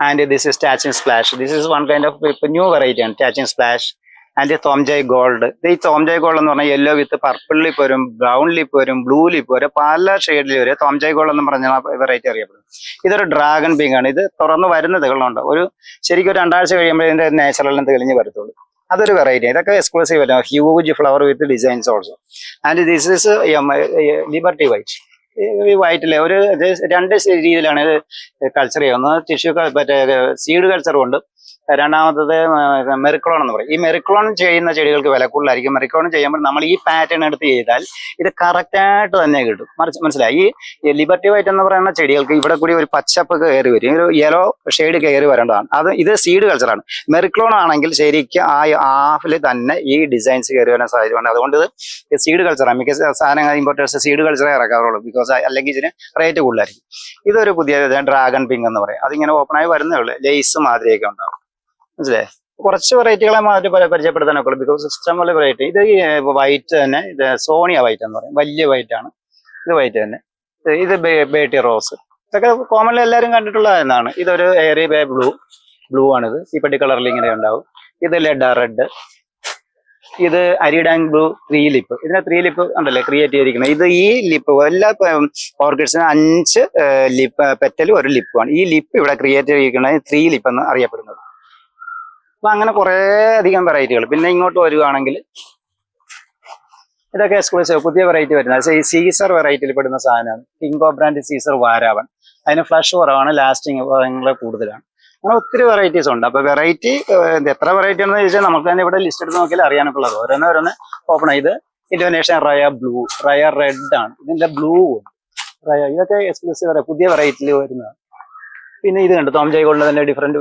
ആൻഡ് ദിസ് ഇസ് ടാച്ചിങ് splash. This is one kind of new variety ആണ്, ടാച്ചിങ് സ്പ്ലാഷ്. ആൻഡ് തോംജായ് ഗോൾഡ്. ഈ തോംജായ് ഗോൾഡ് എന്ന് പറഞ്ഞാൽ യെല്ലോ വിത്ത് പർപ്പിൾ ലിപ്പ് വരും, ബ്രൗൺ ലിപ്പ് വരും, ബ്ലൂ ലിപ്പ് വരും, പല ഷെയ്ഡിൽ വരും. തോംജായ് ഗോൾഡ് എന്ന് പറഞ്ഞ വെറൈറ്റി അറിയപ്പെടും. ഇതൊരു ഡ്രാഗൺ പിങ്ക് ആണ്. ഇത് തുറന്ന് വരുന്ന തെകളുണ്ട്. ശരിക്കും ഒരു 2 ആഴ്ച കഴിയുമ്പോൾ ഇതിന്റെ നാച്ചുറലിന് തെളിഞ്ഞ് വരത്തുള്ളൂ. അതൊരു വെറൈറ്റി. ഇതൊക്കെ എക്സ്ക്ലൂസീവ് അല്ല. Huge flower with designs also. And this is liberty white. ഈ വൈറ്റിലെ ഒരു 2 രീതിയിലാണ് ഇത് കൾച്ചർ ചെയ്യുന്നത്. ടിഷ്യൂ മറ്റേ സീഡ് കൾച്ചറും ഉണ്ട്. രണ്ടാമത്തത് മെറിക്ലോൺ എന്ന് പറയും. ഈ മെറിക്ലോൺ ചെയ്യുന്ന ചെടികൾക്ക് വില കൂടുതലായിരിക്കും. മെറിക്ലോൺ ചെയ്യുമ്പോൾ നമ്മൾ ഈ പാറ്റേൺ എടുത്ത് ചെയ്താൽ ഇത് കറക്റ്റായിട്ട് തന്നെ കിട്ടും. മനസ്സിലായി. ഈ ലിബർട്ടി വൈറ്റ് എന്ന് പറയുന്ന ചെടികൾക്ക് ഇവിടെ കൂടി ഒരു പച്ചപ്പ് കയറി വരും, ഒരു യെല്ലോ ഷെയ്ഡ് കയറി വരേണ്ടതാണ്. ഇത് സീഡ് കൾച്ചറാണ്. മെറിക്ലോൺ ആണെങ്കിൽ ശരിക്കും ആ ഹാഫിൽ തന്നെ ഈ ഡിസൈൻസ് കയറി വരാൻ സാധ്യതയുണ്ട്. അതുകൊണ്ട് ഇത് സീഡ് കൾച്ചറാണ്. മിക്ക സാധനങ്ങൾ ഇമ്പോർട്ടേഴ്സ് സീഡ് കൾച്ചറേ ഇറക്കാറുള്ളൂ. ബിക്കോസ് അല്ലെങ്കിൽ ഇതിന് റേറ്റ് കൂടുതലായിരിക്കും. ഇതൊരു പുതിയ ഡ്രാഗൺ പിങ്ക് എന്ന് പറയും. അതിങ്ങനെ ഓപ്പണായി വരുന്നേ ഉള്ളൂ. ലേസ് മാതിരിയൊക്കെ ഉണ്ടാവും. മനസ്സിലായി. കുറച്ച് വെറൈറ്റികളെ മാറ്റി പരിചയപ്പെടുത്താനൊക്കെ ഉള്ളൂ. ബിക്കോസ് ഇഷ്ടംപോലെ വെറൈറ്റി. ഇത് ഈ വൈറ്റ് തന്നെ, ഇത് സോണിയ വൈറ്റ് എന്ന് പറയും. വലിയ വൈറ്റ് ആണ്. ഇത് വൈറ്റ് തന്നെ. ഇത് ബേട്ടി റോസ്. ഇതൊക്കെ കോമൺലി എല്ലാവരും കണ്ടിട്ടുള്ള എന്നാണ്. ഇതൊരു എയറി ബേ ബ്ലൂ ആണിത്. ഈ കളറിൽ ഇങ്ങനെ ഉണ്ടാവും. ഇത് റെഡ്. ഇത് അരിഡാങ് ബ്ലൂ 3 ലിപ്പ്. ഇതിനെ 3 ലിപ്പ് ഉണ്ടല്ലേ ക്രിയേറ്റ് ചെയ്തിരിക്കുന്നത്. ഇത് ഈ ലിപ്പ് എല്ലാ ഓർക്കിഡ്സിനും 5 ലിപ്പ് പെറ്റലും ഒരു ലിപ്പുമാണ്. ഈ ലിപ്പ് ഇവിടെ ക്രിയേറ്റ് ചെയ്തിരിക്കുന്നത് 3 ലിപ്പ് എന്ന് അറിയപ്പെടുന്നത്. അപ്പൊ അങ്ങനെ കുറെ അധികം വെറൈറ്റികൾ. പിന്നെ ഇങ്ങോട്ട് വരികയാണെങ്കിൽ ഇതൊക്കെ എക്സ്ക്ലൂസീവ് പുതിയ വെറൈറ്റി വരുന്നത്. ഈ സീസർ വെറൈറ്റിയിൽ പെടുന്ന സാധനമാണ്. കിങ്കോ ബ്രാൻഡ് സീസർ വാരാവൺ. അതിന് ഫ്ലഷ് കുറവാണ്, ലാസ്റ്റിങ് കൂടുതലാണ്. അങ്ങനെ ഒത്തിരി വെറൈറ്റീസ് ഉണ്ട്. അപ്പൊ വെറൈറ്റി എത്ര വെറൈറ്റി ആണെന്ന് ചോദിച്ചാൽ നമുക്ക് തന്നെ ഇവിടെ ലിസ്റ്റ് എടുത്ത് നോക്കിയാൽ അറിയാനൊക്കെ ഉള്ളത്. ഓരോന്ന് ഓപ്പൺ ചെയ്ത് ഇന്തോനേഷ്യൻ റയ റെഡ് ആണ്. ഇതിന്റെ ബ്ലൂ ഇതൊക്കെ എക്സ്ക്ലൂസീവ് പുതിയ വെറൈറ്റിയിൽ വരുന്നതാണ്. പിന്നെ ഇത് കണ്ട് തോംജായ് ഗോൾഡിന്റെ തന്നെ ഡിഫറെന്റ്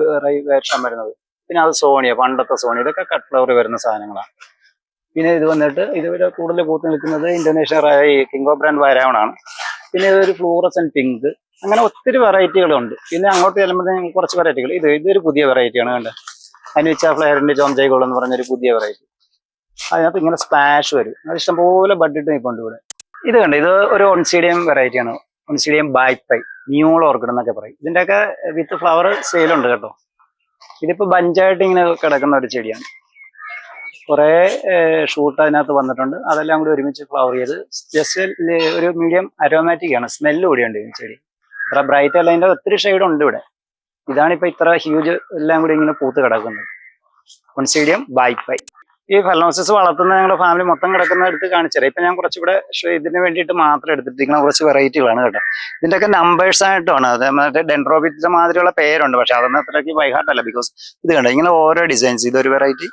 വേർഷൻ വരുന്നത്. പിന്നെ അത് സോണിയ, പണ്ടത്തെ സോണിയ. ഇതൊക്കെ കട്ട് ഫ്ലവർ വരുന്ന സാധനങ്ങളാണ്. പിന്നെ ഇത് വന്നിട്ട് ഇതിവിടെ കൂടുതൽ പൂത്ത് നിൽക്കുന്നത് ഇന്തോനേഷ്യൻ കിങ്കോ ബ്രാൻഡ് വാരാവണാണ്. പിന്നെ ഇതൊരു ഫ്ലൂറസൻ പിങ്ക്. അങ്ങനെ ഒത്തിരി വെറൈറ്റികളുണ്ട്. പിന്നെ അങ്ങോട്ട് ചെല്ലുമ്പോഴത്തേക്കും കുറച്ച് വെറൈറ്റികൾ. ഇതൊരു പുതിയ വെറൈറ്റിയാണ് കണ്ടത്. അനിച്ച ഫ്ലെയറിന്റെ തോംജായ് ഗോൾഡ് എന്ന് പറഞ്ഞൊരു പുതിയ വെറൈറ്റി. അതിനകത്ത് ഇങ്ങനെ സ്പ്ലാഷ് വരും. അത് ഇഷ്ടംപോലെ ബഡ്ഡിട്ട് നിൽപ്പുണ്ട് ഇവിടെ. ഇത് കണ്ട്, ഇത് ഒരു ഒൺസീഡിയം വെറൈറ്റിയാണ്. ഒൺസീഡിയം ബായ്പൈ, ന്യൂൾ ഓർക്കിഡ് എന്നൊക്കെ പറയും. ഇതിന്റെയൊക്കെ വിത്ത് ഫ്ലവർ സെയിലുണ്ട് കേട്ടോ. ഇതിപ്പോ ബഞ്ചായിട്ട് ഇങ്ങനെ കിടക്കുന്ന ഒരു ചെടിയാണ്. കുറെ ഷൂട്ട് അതിനകത്ത് വന്നിട്ടുണ്ട്. അതെല്ലാം കൂടി ഒരുമിച്ച് ഫ്ലവർ ചെയ്ത് ജസ്റ്റ് ഒരു മീഡിയം അരോമാറ്റിക് ആണ്. സ്മെല്ല് കൂടിയുണ്ട് ഈ ചെടി. ഇത്ര ബ്രൈറ്റ് അല്ല, അതിന്റെ ഒത്തിരി ഷെയ്ഡ് ഉണ്ട് ഇവിടെ. ഇതാണിപ്പോ ഇത്ര ഹ്യൂജ് എല്ലാം കൂടി ഇങ്ങനെ പൂത്ത് കിടക്കുന്നത്. ഒൺസീഡിയം ബായ്പൈ. ഈ ഫലനോസിസ് വളർത്തുന്ന ഞങ്ങളുടെ ഫാമിലി മൊത്തം കിടക്കുന്ന എടുത്ത് കാണിച്ചുതരാം. ഇപ്പൊ ഞാൻ കുറച്ചുകൂടെ ഇതിന് വേണ്ടിയിട്ട് മാത്രം എടുത്തിട്ടിരിക്കുന്ന കുറച്ച് വെറൈറ്റികളാണ് കേട്ടോ. ഇതിന്റെയൊക്കെ നമ്പേഴ്സ് ആയിട്ടാണ്. അത് മറ്റേ ഡെൻഡ്രോബിയത്തിന്റെ മാതിരിയുള്ള പേരുണ്ട്. പക്ഷെ അതൊന്നും അത്രയ്ക്ക് ബൈഹാർട്ട് അല്ല. ബിക്കോസ് ഇത് കണ്ടോ, ഇങ്ങനെ ഓരോ ഡിസൈൻസ്. ഇതൊരു വെറൈറ്റി,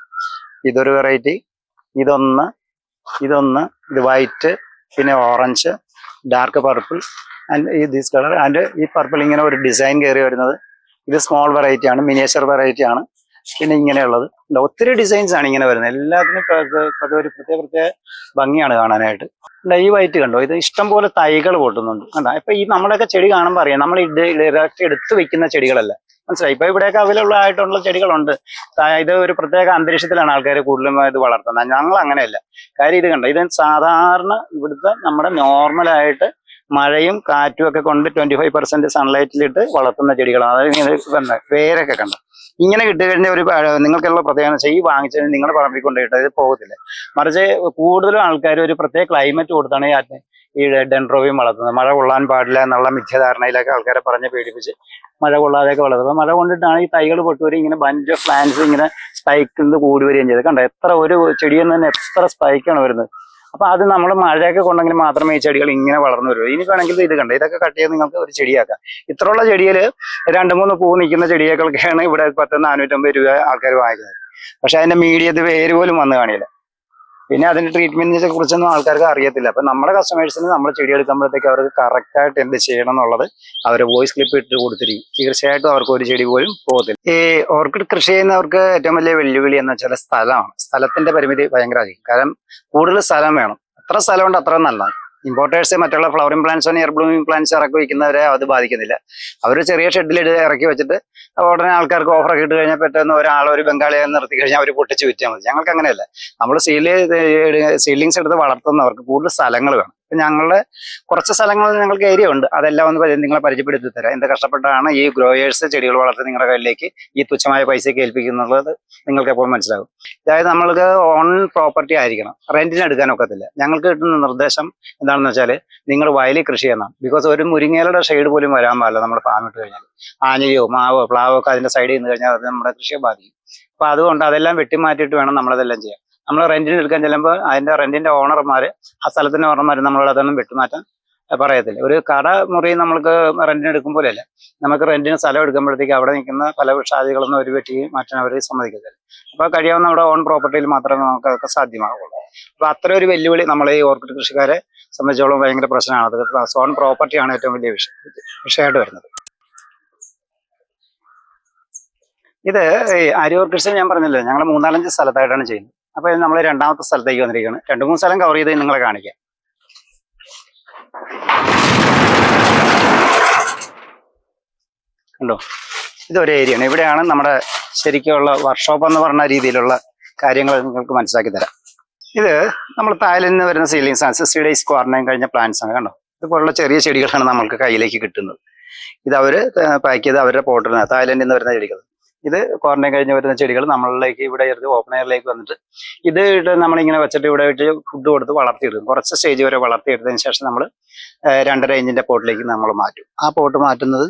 ഇതൊരു വെറൈറ്റി, ഇതൊന്ന്, ഇത് വൈറ്റ്, പിന്നെ ഓറഞ്ച്, ഡാർക്ക് പർപ്പിൾ, ആൻഡ് ഈ ദിസ് കളർ ആൻഡ് ഈ പർപ്പിൾ ഇങ്ങനെ ഒരു ഡിസൈൻ കയറി വരുന്നത്. ഇത് സ്മോൾ വെറൈറ്റി ആണ്, മിനിയേച്ചർ വെറൈറ്റി ആണ്. പിന്നെ ഇങ്ങനെയുള്ളത് ഒത്തിരി ഡിസൈൻസ് ആണ് ഇങ്ങനെ വരുന്നത്. എല്ലാത്തിനും ഒരു പ്രത്യേക ഭംഗിയാണ് കാണാനായിട്ട്. ഈ വൈറ്റ് കണ്ടോ, ഇത് ഇഷ്ടം പോലെ തൈകൾ പൊട്ടുന്നുണ്ട് കണ്ടോ. ഇപ്പൊ ഈ നമ്മുടെയൊക്കെ ചെടി കാണുമ്പോൾ അറിയാം, നമ്മൾ ഡയറക്റ്റ് എടുത്ത് വെക്കുന്ന ചെടികളല്ല, മനസ്സിലായി. ഇപ്പൊ ഇവിടെയൊക്കെ അവൈലബിൾ ആയിട്ടുള്ള ചെടികളുണ്ട്. ഇത് ഒരു പ്രത്യേക അന്തരീക്ഷത്തിലാണ് ആൾക്കാർ കൂടുതലും ഇത് വളർത്തുന്നത്. ഞങ്ങൾ അങ്ങനെയല്ല. കാര്യം ഇത് കണ്ടോ, ഇത് സാധാരണ ഇവിടുത്തെ നമ്മുടെ നോർമലായിട്ട് മഴയും കാറ്റും ഒക്കെ കൊണ്ട് 25% സൺലൈറ്റിലിട്ട് വളർത്തുന്ന ചെടികളാണ്. അതായത് ഇങ്ങനെ വേരൊക്കെ കണ്ടോ. ഇങ്ങനെ കിട്ടിക്കഴിഞ്ഞ ഒരു നിങ്ങൾക്കുള്ള പ്രത്യേകത വെച്ചാൽ ഈ വാങ്ങിച്ചത് നിങ്ങളുടെ പറമ്പിൽ കൊണ്ടുപോയിട്ട് ഇത് പോകത്തില്ല. മറിച്ച് കൂടുതലും ആൾക്കാർ ഒരു പ്രത്യേക ക്ലൈമറ്റ് കൊടുത്താണ് ഈ ഡെൻഡ്രോബിയം വളർത്തുന്നത്. മഴ കൊള്ളാൻ പാടില്ല എന്നുള്ള മിഥ്യാധാരണയിലൊക്കെ ആൾക്കാരെ പറഞ്ഞ് പേടിപ്പിച്ച് മഴ കൊള്ളാതെയൊക്കെ വളർത്തുന്നത്. മഴ കൊണ്ടിട്ടാണ് ഈ തൈകൾ പൊട്ടുവരും, ഇങ്ങനെ ബഞ്ച് ഓഫ് പ്ലാന്റ്സ് ഇങ്ങനെ സ്പൈക്ക് കൂടി വരികയും ചെയ്ത് കണ്ടോ. എത്ര ഒരു ചെടിയിൽ നിന്ന് തന്നെ എത്ര സ്പൈക്കാണ് വരുന്നത്. അപ്പൊ അത് നമ്മൾ മഴയൊക്കെ കൊണ്ടെങ്കിൽ മാത്രമേ ഈ ചെടികൾ ഇങ്ങനെ വളർന്നു വരുള്ളൂ. ഇനി വേണമെങ്കിൽ ഇത് കണ്ടോ, ഇതൊക്കെ കട്ട് ചെയ്ത് നിങ്ങൾക്ക് ഒരു ചെടിയാക്കാം. ഇത്രയുള്ള ചെടിയിൽ 2-3 പൂ നിൽക്കുന്ന ചെടിയൊക്കെയാണ് ഇവിടെ 450 രൂപ ആൾക്കാർ വാങ്ങിക്കുന്നത്. പക്ഷെ അതിന്റെ മീഡിയത്തിൽ വേര് പോലും വന്ന് കാണില്ല. പിന്നെ അതിന്റെ ട്രീറ്റ്മെന്റിനെ കുറിച്ചൊന്നും ആൾക്കാർക്ക് അറിയത്തില്ല. അപ്പൊ നമ്മുടെ കസ്റ്റമേഴ്സിന് നമ്മൾ ചെടി എടുക്കുമ്പോഴത്തേക്ക് അവർക്ക് കറക്റ്റായിട്ട് എന്ത് ചെയ്യണം എന്നുള്ളത് അവർ വോയിസ് ക്ലിപ്പ് ഇട്ട് കൊടുത്തിരിക്കും. തീർച്ചയായിട്ടും അവർക്ക് ഒരു ചെടി പോലും പോകത്തില്ല. ഈ ഓർക്കിഡ് കൃഷി ചെയ്യുന്നവർക്ക് ഏറ്റവും വലിയ വെല്ലുവിളി എന്ന് വെച്ചാൽ സ്ഥലമാണ്. സ്ഥലത്തിന്റെ പരിമിതി ഭയങ്കര അധികം. കാരണം കൂടുതൽ സ്ഥലം വേണം. എത്ര സ്ഥലമുണ്ട് അത്ര നല്ലതാണ്. ഇമ്പോർട്ടേഴ്സ് മറ്റുള്ള flowering plants air blooming plants ഇറക്കി വയ്ക്കുന്നവരെ അത് ബാധിക്കുന്നില്ല. അവർ ചെറിയ ഷെഡിൽ ഇറക്കി വെച്ചിട്ട് ഉടനെ ആൾക്കാർക്ക് ഓഫറൊക്കെ ഇട്ട് കഴിഞ്ഞാൽ പെട്ടെന്ന് ഒരു ബംഗാളിയെ നിർത്തി കഴിഞ്ഞാൽ അവർ പൊട്ടിച്ച് വിറ്റാൽ മതി. ഞങ്ങൾക്ക് അങ്ങനെയല്ല. നമ്മൾ സീഡ്ലിങ്സ് എടുത്ത് വളർത്തുന്നവർക്ക് കൂടുതൽ സ്ഥലങ്ങൾ വേണം. ഞങ്ങളുടെ കുറച്ച് സ്ഥലങ്ങൾ ഞങ്ങൾക്ക് ഏരിയ ഉണ്ട്. അതെല്ലാം ഒന്ന് നിങ്ങളെ പരിചയപ്പെടുത്തി തരാം. എന്ത് കഷ്ടപ്പെട്ടാണ് ഈ ഗ്രോയേഴ്സ് ചെടികൾ വളർത്തി നിങ്ങളുടെ കയ്യിലേക്ക് ഈ തുച്ഛമായ പൈസയ്ക്ക് ഏൽപ്പിക്കുന്നുള്ളത് നിങ്ങൾക്ക് എപ്പോൾ മനസ്സിലാകും. അതായത് നമ്മൾക്ക് ഓൺ പ്രോപ്പർട്ടി ആയിരിക്കണം, റെന്റിന് എടുക്കാൻ ഒക്കത്തില്ല. ഞങ്ങൾക്ക് കിട്ടുന്ന നിർദ്ദേശം എന്താണെന്ന് വെച്ചാൽ നിങ്ങൾ വയലിൽ കൃഷി ചെയ്യണം. ബിക്കോസ് ഒരു മുരിങ്ങയുടെ ഷെയ്ഡ് പോലും വരാൻ പാടില്ല നമ്മുടെ ഫാം ഇട്ട് കഴിഞ്ഞാൽ. ആഞ്ഞിലിയോ മാവോ പ്ലാവോ ഒക്കെ അതിന്റെ സൈഡിൽ നിന്ന് കഴിഞ്ഞാൽ അത് നമ്മുടെ കൃഷിയെ ബാധിക്കും. അപ്പൊ അതുകൊണ്ട് അതെല്ലാം വെട്ടിമാറ്റിയിട്ട് വേണം നമ്മളതെല്ലാം ചെയ്യാൻ. നമ്മൾ റെന്റിന് എടുക്കാൻ ചെല്ലുമ്പോൾ അതിന്റെ റെന്റിന്റെ ഓണർമാർ, ആ സ്ഥലത്തിന്റെ ഓണർമാർ നമ്മളോട് അതൊന്നും വെട്ടിമാറ്റാൻ പറയത്തില്ല. ഒരു കട മുറി നമ്മൾക്ക് റെന്റിന് എടുക്കും പോലെയല്ല. നമുക്ക് റെന്റിന് സ്ഥലം എടുക്കുമ്പോഴത്തേക്ക് അവിടെ നിൽക്കുന്ന പല വൃക്ഷാദികളൊന്നും ഒരു വെട്ടി മാറ്റാൻ അവർ സമ്മതിക്കത്തില്ല. അപ്പൊ കഴിയാവുന്ന നമ്മുടെ ഓൺ പ്രോപ്പർട്ടിയിൽ മാത്രമേ നമുക്ക് അതൊക്കെ സാധ്യമാകുള്ളൂ. അപ്പൊ അത്ര ഒരു വെല്ലുവിളി നമ്മളെ ഈ ഓർക്കിഡ് കൃഷിക്കാരെ സംബന്ധിച്ചോളം ഭയങ്കര പ്രശ്നമാണ്. അത് ഓൺ പ്രോപ്പർട്ടിയാണ് ഏറ്റവും വലിയ വിഷയമായിട്ട് വരുന്നത്. ഇത് ആര്യ ഓർക്കിഡ്സ് ഞാൻ പറഞ്ഞല്ലോ, ഞങ്ങൾ 3-4 സ്ഥലത്തായിട്ടാണ് ചെയ്യുന്നത്. അപ്പൊ നമ്മൾ രണ്ടാമത്തെ സ്ഥലത്തേക്ക് വന്നിരിക്കുകയാണ്. 2-3 സ്ഥലം കവർ ചെയ്ത് നിങ്ങളെ കാണിക്കാം. കണ്ടോ, ഇതൊരു ഏരിയയാണ്. ഇവിടെയാണ് നമ്മുടെ ശരിക്കുള്ള വർക്ക്ഷോപ്പ് എന്ന് പറഞ്ഞ രീതിയിലുള്ള കാര്യങ്ങൾ നിങ്ങൾക്ക് മനസ്സിലാക്കി തരാം. ഇത് നമ്മൾ തായ്ലൻഡിൽ നിന്ന് വരുന്ന സീലിങ്സ് ആണ്. 60 days ക്വാറന്റൈൻ കഴിഞ്ഞ പ്ലാന്റ്സ് ആണ്. കണ്ടോ, ഇതുപോലുള്ള ചെറിയ ചെടികളാണ് നമ്മൾക്ക് കയ്യിലേക്ക് കിട്ടുന്നത്. ഇത് അവർ പാക്ക് ചെയ്ത് അവരുടെ പോട്ടിൽ തായ്ലൻഡിൽ നിന്ന് വരുന്ന ചെടികൾ. ഇത് ക്വാറന്റൈൻ കഴിഞ്ഞ് വരുന്ന ചെടികൾ നമ്മളിലേക്ക് ഇവിടെ ഓപ്പൺ എയറിലേക്ക് വന്നിട്ട് ഇത് നമ്മളിങ്ങനെ വെച്ചിട്ട് ഇവിടെ വെച്ച് ഫുഡ് കൊടുത്ത് വളർത്തിയെടുക്കും. കുറച്ച് സ്റ്റേജ് വരെ വളർത്തിയെടുത്തതിന് ശേഷം നമ്മൾ 2.5 ഇഞ്ചിന്റെ പോട്ടിലേക്ക് നമ്മൾ മാറ്റും. ആ പോട്ട് മാറ്റുന്നത്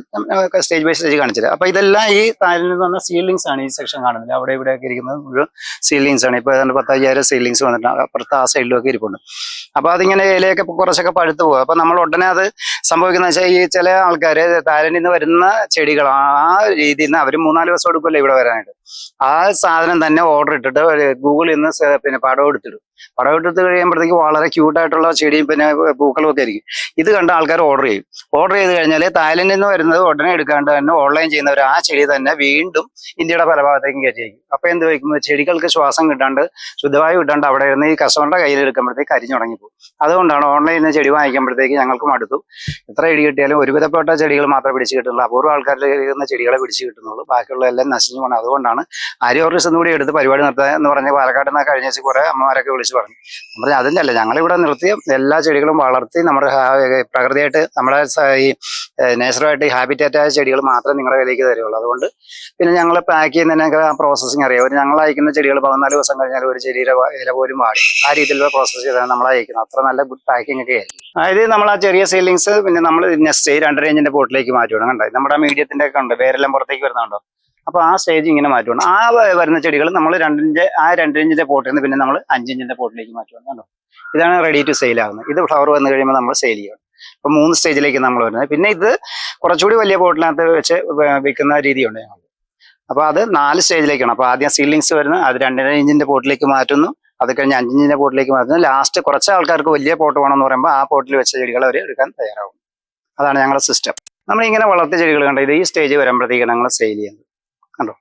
സ്റ്റേജ് ബൈ സ്റ്റേജ് കാണിച്ചത്. അപ്പൊ ഇതെല്ലാം ഈ താലിൽ നിന്ന് വന്ന സീലിങ്സ് ആണ്. ഈ സെക്ഷൻ കാണുന്നില്ല, അവിടെ ഇവിടെയൊക്കെ ഇരിക്കുന്നത് മുഴുവൻ സീലിങ്സ് ആണ്. ഇപ്പൊ 10,000 സീലിങ്സ് വന്നിട്ടുണ്ട്. അപ്പുറത്ത് ആ സൈഡിലൊക്കെ ഇരിപ്പുണ്ട്. അപ്പൊ അതിങ്ങനെ ഇലയൊക്കെ കുറച്ചൊക്കെ പഴുത്തു പോകും. അപ്പൊ നമ്മൾ ഉടനെ അത് സംഭവിക്കുന്ന വെച്ചാൽ ഈ ചില ആൾക്കാര് തായ്ലൻഡിൽ നിന്ന് വരുന്ന ചെടികൾ ആ രീതിയിൽ നിന്ന് അവർ 3-4 ദിവസം എടുക്കുമല്ലോ ഇവിടെ വരാനായിട്ട്. ആ സാധനം തന്നെ ഓർഡർ ഇട്ടിട്ട് ഗൂഗിളിൽ നിന്ന് പിന്നെ പടം എടുത്തിടും. പടം എടുത്ത് കഴിയുമ്പോഴത്തേക്ക് വളരെ ക്യൂട്ടായിട്ടുള്ള ചെടിയും പിന്നെ പൂക്കളും ഒക്കെ ആയിരിക്കും. ഇത് കണ്ട ആൾക്കാർ ഓർഡർ ചെയ്യും. ഓർഡർ ചെയ്ത് കഴിഞ്ഞാൽ തായ്ലൻഡിൽ നിന്ന് വരുന്നത് ഉടനെ എടുക്കാണ്ട് തന്നെ ഓൺലൈൻ ചെയ്യുന്നവർ ആ ചെടി തന്നെ വീണ്ടും ഇന്ത്യയുടെ പല ഭാഗത്തേക്കും കയറ്റിയിരിക്കും. അപ്പൊ എന്ത് വയ്ക്കുമ്പോൾ ചെടികൾക്ക് ശ്വാസം കിട്ടാണ്ട് ശുദ്ധവായു കിട്ടാണ്ട് അവിടെ ഇരുന്ന് ഈ കസ്റ്റമറുടെ കയ്യിൽ എടുക്കുമ്പോഴത്തേക്ക് കരിഞ്ഞു തുടങ്ങിപ്പോകും. അതുകൊണ്ടാണ് ഓൺലൈനിൽ നിന്ന് ചെടി വാങ്ങിക്കുമ്പോഴത്തേക്ക് ഞങ്ങൾക്ക് മടുത്തു. എത്ര ഇടി കിട്ടിയാലും ഒരുവിധപ്പെട്ട ചെടികൾ മാത്രമേ പിടിച്ച് കിട്ടുള്ളൂ. അപൂർവ ആൾക്കാരിൽ ഇരുന്ന ചെടികളെ പിടിച്ച് കിട്ടുന്നുള്ളൂ. ബാക്കിയുള്ള എല്ലാം നശിച്ചു പോകണം. അതുകൊണ്ടാണ് ആര്യ ഓർക്കിഡ്സ് ഒന്നും കൂടി എടുത്ത് പരിപാടി നിർത്തുക എന്ന് പറഞ്ഞ് പാലക്കാട് നിന്ന് കഴിഞ്ഞ കുറെ അമ്മമാരൊക്കെ വിളിച്ച് പറഞ്ഞു. നമ്മൾ അതിൻ്റെ അല്ല, ഞങ്ങളിവിടെ നിർത്തി എല്ലാ ചെടികളും വളർത്തി നമ്മുടെ പ്രകൃതിയായിട്ട് നമ്മുടെ ഈ നേച്ചറുമായിട്ട് ഹാബിറ്റേറ്റായ ചെടികൾ മാത്രമേ നിങ്ങളുടെ കയ്യിലേക്ക് തരുള്ളൂ. അതുകൊണ്ട് പിന്നെ ഞങ്ങൾ പാക്ക് ചെയ്യുന്നതിനൊക്കെ ആ പ്രോസസ്സിങ് അറിയാം. ഞങ്ങൾ അയക്കുന്ന ചെടികൾ 14 ദിവസം കഴിഞ്ഞാൽ ഒരു ചെടിയുടെ ഇല പോലും പാടില്ല. ആ രീതിയിലുള്ള പ്രോസസ്സ് ചെയ്താണ് നമ്മൾ അയക്കുന്നത്. അത്ര നല്ല ഗുഡ് പാക്കിംഗ് ഒക്കെ ആയിരിക്കും. അതായത് നമ്മൾ ആ ചെറിയ സീലിങ്സ് പിന്നെ നമ്മൾ നെക്സ്റ്റ് 2.5 ഇഞ്ചിന്റെ പോട്ടിലേക്ക് മാറ്റുകയാണ്. കണ്ടോ, നമ്മുടെ മീഡിയത്തിന്റെ ഒക്കെ ഉണ്ട്, വേരെല്ലാം പുറത്തേക്ക് വരുന്നുണ്ടോ. അപ്പൊ ആ സ്റ്റേജ് ഇങ്ങനെ മാറ്റുകയാണ്. ആ വരുന്ന ചെടികൾ നമ്മൾ 2 ഇഞ്ചിന്റെ പോട്ടിൽ നിന്ന് പിന്നെ നമ്മൾ 5 ഇഞ്ചിന്റെ പോട്ടിലേക്ക് മാറ്റുകയാണ്. കണ്ടോ, ഇതാണ് റെഡി ടു സെയിൽ ആകുന്നത്. ഇത് ഫ്ലവർ വന്നു കഴിയുമ്പോൾ നമ്മൾ സെയിൽ ചെയ്യണം. അപ്പൊ 3 സ്റ്റേജിലേക്ക് നമ്മൾ വരുന്നത്. പിന്നെ ഇത് കുറച്ചുകൂടി വലിയ പോട്ടിനകത്ത് വെച്ച് വിൽക്കുന്ന രീതിയുണ്ട് ഞങ്ങൾ. അപ്പൊ അത് 4 സ്റ്റേജിലേക്കാണ്. അപ്പൊ ആദ്യം സീലിങ്സ് വരുന്നത്, അത് 2.5 ഇഞ്ചിന്റെ പോട്ടിലേക്ക് മാറ്റുന്നു. അത് കഴിഞ്ഞ് 5 ഇഞ്ചിന്റെ പോട്ടിലേക്ക് മാറ്റുന്നു. ലാസ്റ്റ് കുറച്ച് ആൾക്കാർക്ക് വലിയ പോട്ട് വേണമെന്ന് പറയുമ്പോൾ ആ പോട്ടിൽ വെച്ച ചെടികൾ അവർ എടുക്കാൻ തയ്യാറാവും. അതാണ് ഞങ്ങളുടെ സിസ്റ്റം. നമ്മളിങ്ങനെ വളർത്തിയ ചെടികൾ കണ്ടോ, ഇത് ഈ സ്റ്റേജ് വരുമ്പോഴത്തേക്കാണ് ഞങ്ങൾ സെയിൽ ചെയ്യുന്നത്. കണ്ടോ,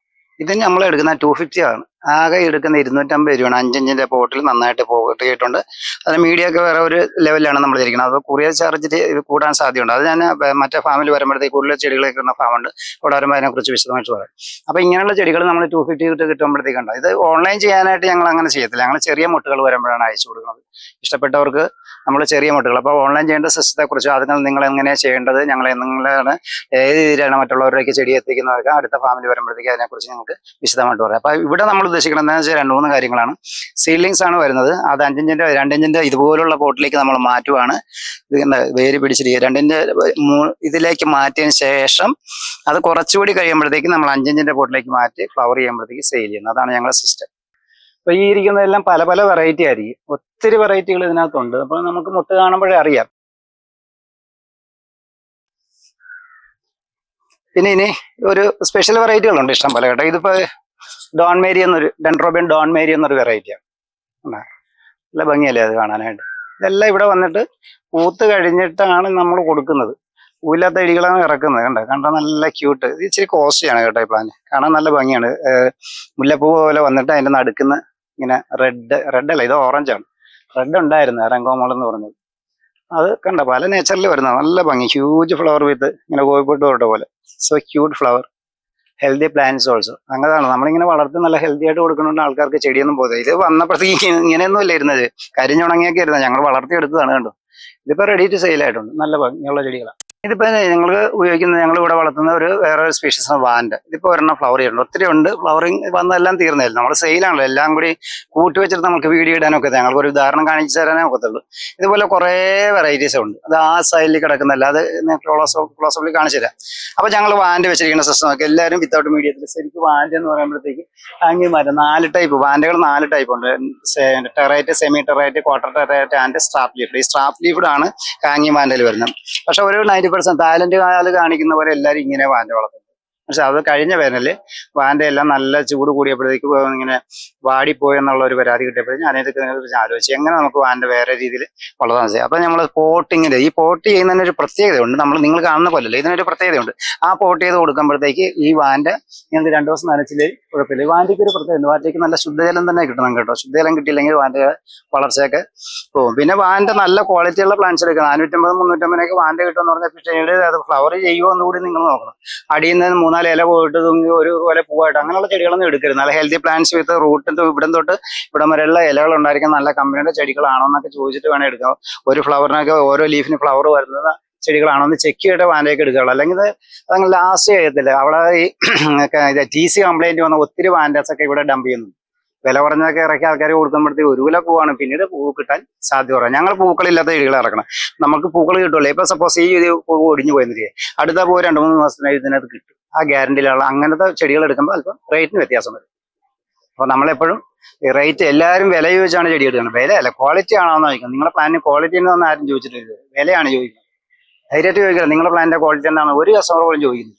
ഇത് നമ്മൾ എടുക്കുന്ന 250 ആണ്. ആകെ എടുക്കുന്ന 250 രൂപയാണ്. 5 പോട്ടിൽ നന്നായിട്ട് പോയിട്ടുണ്ട്. അതിന് മീഡിയ ഒക്കെ വേറെ ഒരു ലെവലിലാണ് നമ്മൾ ഇരിക്കുന്നത്. അത് കൊറിയർ ചാർജ് കൂടാൻ സാധ്യതയുണ്ട്. അത് ഞാൻ മറ്റേ ഫാമിൽ വരുമ്പോഴത്തേക്ക് കൂടുതൽ ചെടികളൊക്കെ കിട്ടുന്ന ഫാമുണ്ട്, അവിടെ വരുമ്പോൾ അതിനെക്കുറിച്ച് വിശദമായിട്ട് പറയാം. അപ്പോൾ ഇങ്ങനെയുള്ള ചെടികൾ നമ്മൾ 250 കിട്ടുമ്പോഴത്തേക്കുണ്ട്. ഇത് ഓൺലൈൻ ചെയ്യാനായിട്ട് ഞങ്ങൾ അങ്ങനെ ചെയ്യത്തില്ല. ഞങ്ങൾ ചെറിയ മുട്ടുകൾ വരുമ്പോഴാണ് അയച്ചു കൊടുക്കുന്നത്. ഇഷ്ടപ്പെട്ടവർക്ക് നമ്മൾ ചെറിയ മുട്ടുകൾ. അപ്പോൾ ഓൺലൈൻ ചെയ്യേണ്ട സിസ്റ്റത്തെക്കുറിച്ച് അതിന് നിങ്ങൾ എങ്ങനെയാണ് ചെയ്യേണ്ടത്, ഞങ്ങൾ നിങ്ങളാണ് ഏത് രീതിയിലാണ് മറ്റുള്ളവരിലേക്ക് ചെടി എത്തിക്കുന്നതൊക്കെ അടുത്ത ഫാമിൽ വരുമ്പോഴത്തേക്ക് അതിനെക്കുറിച്ച് ഞങ്ങൾക്ക് വിശദമായിട്ട് പറയാം. അപ്പോൾ ഇവിടെ നമ്മൾ ഉദ്ദേശിക്കുന്നത് എന്താണെന്ന് വെച്ചാൽ 2-3 കാര്യങ്ങളാണ്. സീഡ്ലിങ്സ് ആണ് വരുന്നത്. അത് 5 ഇഞ്ചിന്റെ 2 ഇഞ്ചിന്റെ ഇതുപോലുള്ള പോട്ടിലേക്ക് നമ്മൾ മാറ്റുവാണ്. ഇത് വേര് പിടിച്ചിരിക്കുക 2 ഇഞ്ച് ഇതിലേക്ക് മാറ്റിയതിന് ശേഷം അത് കുറച്ചുകൂടി കഴിയുമ്പോഴത്തേക്ക് നമ്മൾ 5 ഇഞ്ചിന്റെ പോട്ടിലേക്ക് മാറ്റി ഫ്ലവർ ചെയ്യുമ്പോഴത്തേക്ക് സെയിൽ ചെയ്യുന്നത്. അതാണ് ഞങ്ങളുടെ സിസ്റ്റം. അപ്പൊ ഈ ഇരിക്കുന്നതെല്ലാം പല പല വെറൈറ്റി ആയിരിക്കും. ഒത്തിരി വെറൈറ്റികൾ ഇതിനകത്തുണ്ട്. അപ്പൊ നമുക്ക് മുട്ട് കാണുമ്പോഴേ അറിയാം. പിന്നെ ഇനി ഒരു സ്പെഷ്യൽ വെറൈറ്റികളുണ്ട് ഇഷ്ടം പോലെ കേട്ടോ. ഇതിപ്പോ ഡോൺ മേരി എന്നൊരു ഡെൻഡ്രോബിയൻ ഡോൺ മേരി എന്നൊരു വെറൈറ്റിയാണ്. നല്ല ഭംഗിയല്ലേ അത് കാണാനായിട്ട്. ഇതെല്ലാം ഇവിടെ വന്നിട്ട് പൂത്ത് കഴിഞ്ഞിട്ടാണ് നമ്മൾ കൊടുക്കുന്നത്. പൂവില്ലാത്ത ചെടികളാണ് ഇറക്കുന്നത്. കണ്ട നല്ല ക്യൂട്ട്. ഇത് ഇച്ചിരി കോസ്റ്റ്ലിയാണ് കേട്ടോ ഈ പ്ലാന്റ്. കാണാൻ നല്ല ഭംഗിയാണ്. മുല്ലപ്പൂ പോലെ വന്നിട്ട് അതിന്റെ നടുക്കുന്ന ഇങ്ങനെ റെഡ് അല്ല, ഇത് ഓറഞ്ചാണ്. റെഡ് ഉണ്ടായിരുന്നു രംഗോമോൾ എന്ന് പറഞ്ഞത്. അത് കണ്ട പല നേച്ചറിൽ വരുന്ന നല്ല ഭംഗി. ഹ്യൂജ് ഫ്ലവർ വിത്ത് ഇങ്ങനെ കോഴിപ്പോട്ട് തൊട്ട പോലെ. So cute flower. Healthy plants also. അങ്ങനെയാണ് നമ്മളിങ്ങനെ വളർത്തി നല്ല ഹെൽത്തി ആയിട്ട് കൊടുക്കണമെങ്കിൽ ആൾക്കാർക്ക് ചെടിയൊന്നും പോകുന്നത്. ഇത് വന്നപ്പോഴത്തേക്ക് ഇങ്ങനെയൊന്നും ഇല്ല ഇരുന്നത്, കരിഞ്ഞുണങ്ങിയൊക്കെ ഇരുന്നത്. ഞങ്ങൾ വളർത്തിയെടുത്തതാണ്. കണ്ടു, ഇതിപ്പോ റെഡി ടു സെയിൽ ആയിട്ടുണ്ട്. നല്ല ഭംഗിയുള്ള ചെടികളാണ്. ഇതിപ്പോ ഞങ്ങൾ ഉപയോഗിക്കുന്നത്, ഞങ്ങൾ ഇവിടെ വളർത്തുന്ന വേറെ ഒരു സ്പീഷീസ് വാൻഡ്. ഇതിപ്പോ ഒരെണ്ണം ഫ്ലവർ ചെയ്യുന്നുണ്ട്. ഒത്തിരി ഉണ്ട്. ഫ്ലവറിങ് വന്നെല്ലാം തീർന്നില്ല. നമ്മൾ സെയിലാണല്ലോ, എല്ലാം കൂടി കൂട്ടി വെച്ചിട്ട് നമുക്ക് വീഡിയോ ഇടാനൊക്കെ ഞങ്ങൾക്ക് ഒരു ഉദാഹരണം കാണിച്ചു തരാനേ ഒക്കത്തുള്ളൂ. ഇതുപോലെ കുറേ വെറൈറ്റീസ് ഉണ്ട്. അത് ആ സൈഡിൽ കിടക്കുന്നല്ല, അത് ക്ലോസപ്പിൽ കാണിച്ചു തരാം. അപ്പൊ ഞങ്ങൾ വാൻഡ് വെച്ചിരിക്കുന്ന സിസ്റ്റം നോക്കി എല്ലാവരും വിത്തൗട്ട് മീഡിയത്തിൽ. ശരിക്കും വാൻഡ് എന്ന് പറയുമ്പോഴത്തേക്ക് ഹാങ്ങിങ് മാറ്റം 4 ടൈപ്പ് വാൻഡുകൾ 4 ടൈപ്പ് ഉണ്ട്. ടെറൈറ്റ്, സെമി ടെറൈറ്റ്, ക്വാർട്ടർ ടെറൈറ്റ് ആൻഡ് സ്ട്രാപ്പ് ലീഫ്ഡ്. ഈ സ്ട്രാപ്പ് ലീഫ്ഡ് ആണ് ഹാങ്ങിങ് വാൻഡിൽ വരുന്നത്. പക്ഷെ ഒരു 90% തായ്ലൻഡ് കാണിക്കുന്ന പോലെ എല്ലാവരും ഇങ്ങനെ വാൻഡ് വളർത്തുന്നത്. പക്ഷെ അത് കഴിഞ്ഞ വേനല് വാൻഡ എല്ലാം നല്ല ചൂട് കൂടിയപ്പോഴത്തേക്ക് ഇങ്ങനെ വാടിപ്പോയി എന്നുള്ള ഒരു പരാതി കിട്ടിയപ്പോഴും ഞാനിതൊക്കെ ആലോചിച്ചു എങ്ങനെ നമുക്ക് വാൻഡ വേറെ രീതിയിൽ വളർത്താൻ സാധിക്കും. അപ്പൊ നമ്മൾ പോട്ടിങ്ങിൽ ഈ പോട്ട് ചെയ്യുന്നതിന് ഒരു പ്രത്യേകതയുണ്ട്. നിങ്ങൾ കാണുന്ന പോലല്ലേ, ഇതിനൊരു പ്രത്യേകതയുണ്ട്. ആ പോട്ട് ചെയ്ത് കൊടുക്കുമ്പോഴത്തേക്ക് ഈ വാൻഡ ഞങ്ങൾക്ക് 2 ദിവസം നനച്ചില്ലേ കുഴപ്പമില്ല. വാൻഡയ്ക്ക് ഒരു പ്രത്യേകത, വാൻഡയ്ക്ക് നല്ല ശുദ്ധജലം തന്നെ കിട്ടണം കേട്ടോ. ശുദ്ധജലം കിട്ടിയില്ലെങ്കിൽ വാൻഡ വളർച്ചയൊക്കെ പോകും. പിന്നെ വാൻഡ നല്ല ക്വാളിറ്റിയുള്ള പ്ലാന്റ്സ് എടുക്കുക. 450-350 വാൻഡ കിട്ടുമെന്ന് പറഞ്ഞാൽ പിന്നീട് അത് ഫ്ലവർ ചെയ്യുമോ എന്നുകൂടി നിങ്ങൾ നോക്കണം. അടിയിൽ നിന്ന് 3-4 ഇല പോയിട്ട് ഒരു പോലെ പൂവായിട്ട് അങ്ങനെയുള്ള ചെടികളൊന്നും എടുക്കരുത്. നല്ല ഹെൽത്തി പ്ലാന്റ്സ് വിത്ത് റൂട്ട് ഇവിടം തൊട്ട് ഇവിടം വരെയുള്ള ഇലകൾ ഉണ്ടായിരിക്കും. നല്ല കമ്പനിയുടെ ചെടികളാണോ എന്നൊക്കെ ചോദിച്ചിട്ട് വേണം എടുക്കാം. ഒരു ഫ്ലവറിനൊക്കെ ഓരോ ലീഫിന് ഫ്ലവർ വരുന്നത് ചെടികളാണോ എന്ന് ചെക്ക് ചെയ്തിട്ട് വാൻഡയൊക്കെ എടുക്കുകയുള്ളൂ. അല്ലെങ്കിൽ അതങ്ങ് ലാസ്റ്റ് ചെയ്യത്തില്ല. അവിടെ ഈ TC കംപ്ലൈന്റ് വന്ന ഒത്തിരി വാൻഡസ് ഒക്കെ ഇവിടെ ഡംപ് ചെയ്യുന്നു. വില കുറഞ്ഞൊക്കെ ഇറക്കി ആൾക്കാർ കൊടുക്കുമ്പോഴത്തേക്ക് ഒരു കിലോ പൂവാണ്, പിന്നീട് പൂ കിട്ടാൻ സാധ്യത കുറവാണ്. ഞങ്ങൾ പൂക്കളില്ലാത്ത ചെടികൾ ഇറക്കണം. നമുക്ക് പൂക്കൾ കിട്ടുമല്ലോ. ഇപ്പൊ സപ്പോസ് ഈ പൂ ഒടിഞ്ഞു പോയെന്ന് അടുത്ത പൂ 2-3 മാസത്തിനായി ഇതിനകത്ത് കിട്ടും. ആ ഗ്യാരണ്ടിയിലുള്ള അങ്ങനത്തെ ചെടികൾ എടുക്കുമ്പോൾ അല്പം റേറ്റിന് വ്യത്യാസം വരും. അപ്പോൾ നമ്മളെപ്പോഴും റേറ്റ് എല്ലാവരും വില ചോദിച്ചാണ് ചെടി എടുക്കുന്നത്. വിലയല്ല, ക്വാളിറ്റി ആണോ എന്ന് ചോദിക്കുന്നത്. നിങ്ങളുടെ പ്ലാനിന് ക്വാളിറ്റി എന്നൊന്നും ആരും ചോദിച്ചിട്ടില്ല, വിലയാണ് ചോദിക്കുന്നത്. ധൈര്യമായിട്ട് ചോദിക്കുന്നത് നിങ്ങളുടെ പ്ലാനിന്റെ ക്വാളിറ്റി എന്താണ് ഒരു കസ്റ്റമർ പോലും ചോദിക്കുന്നത്.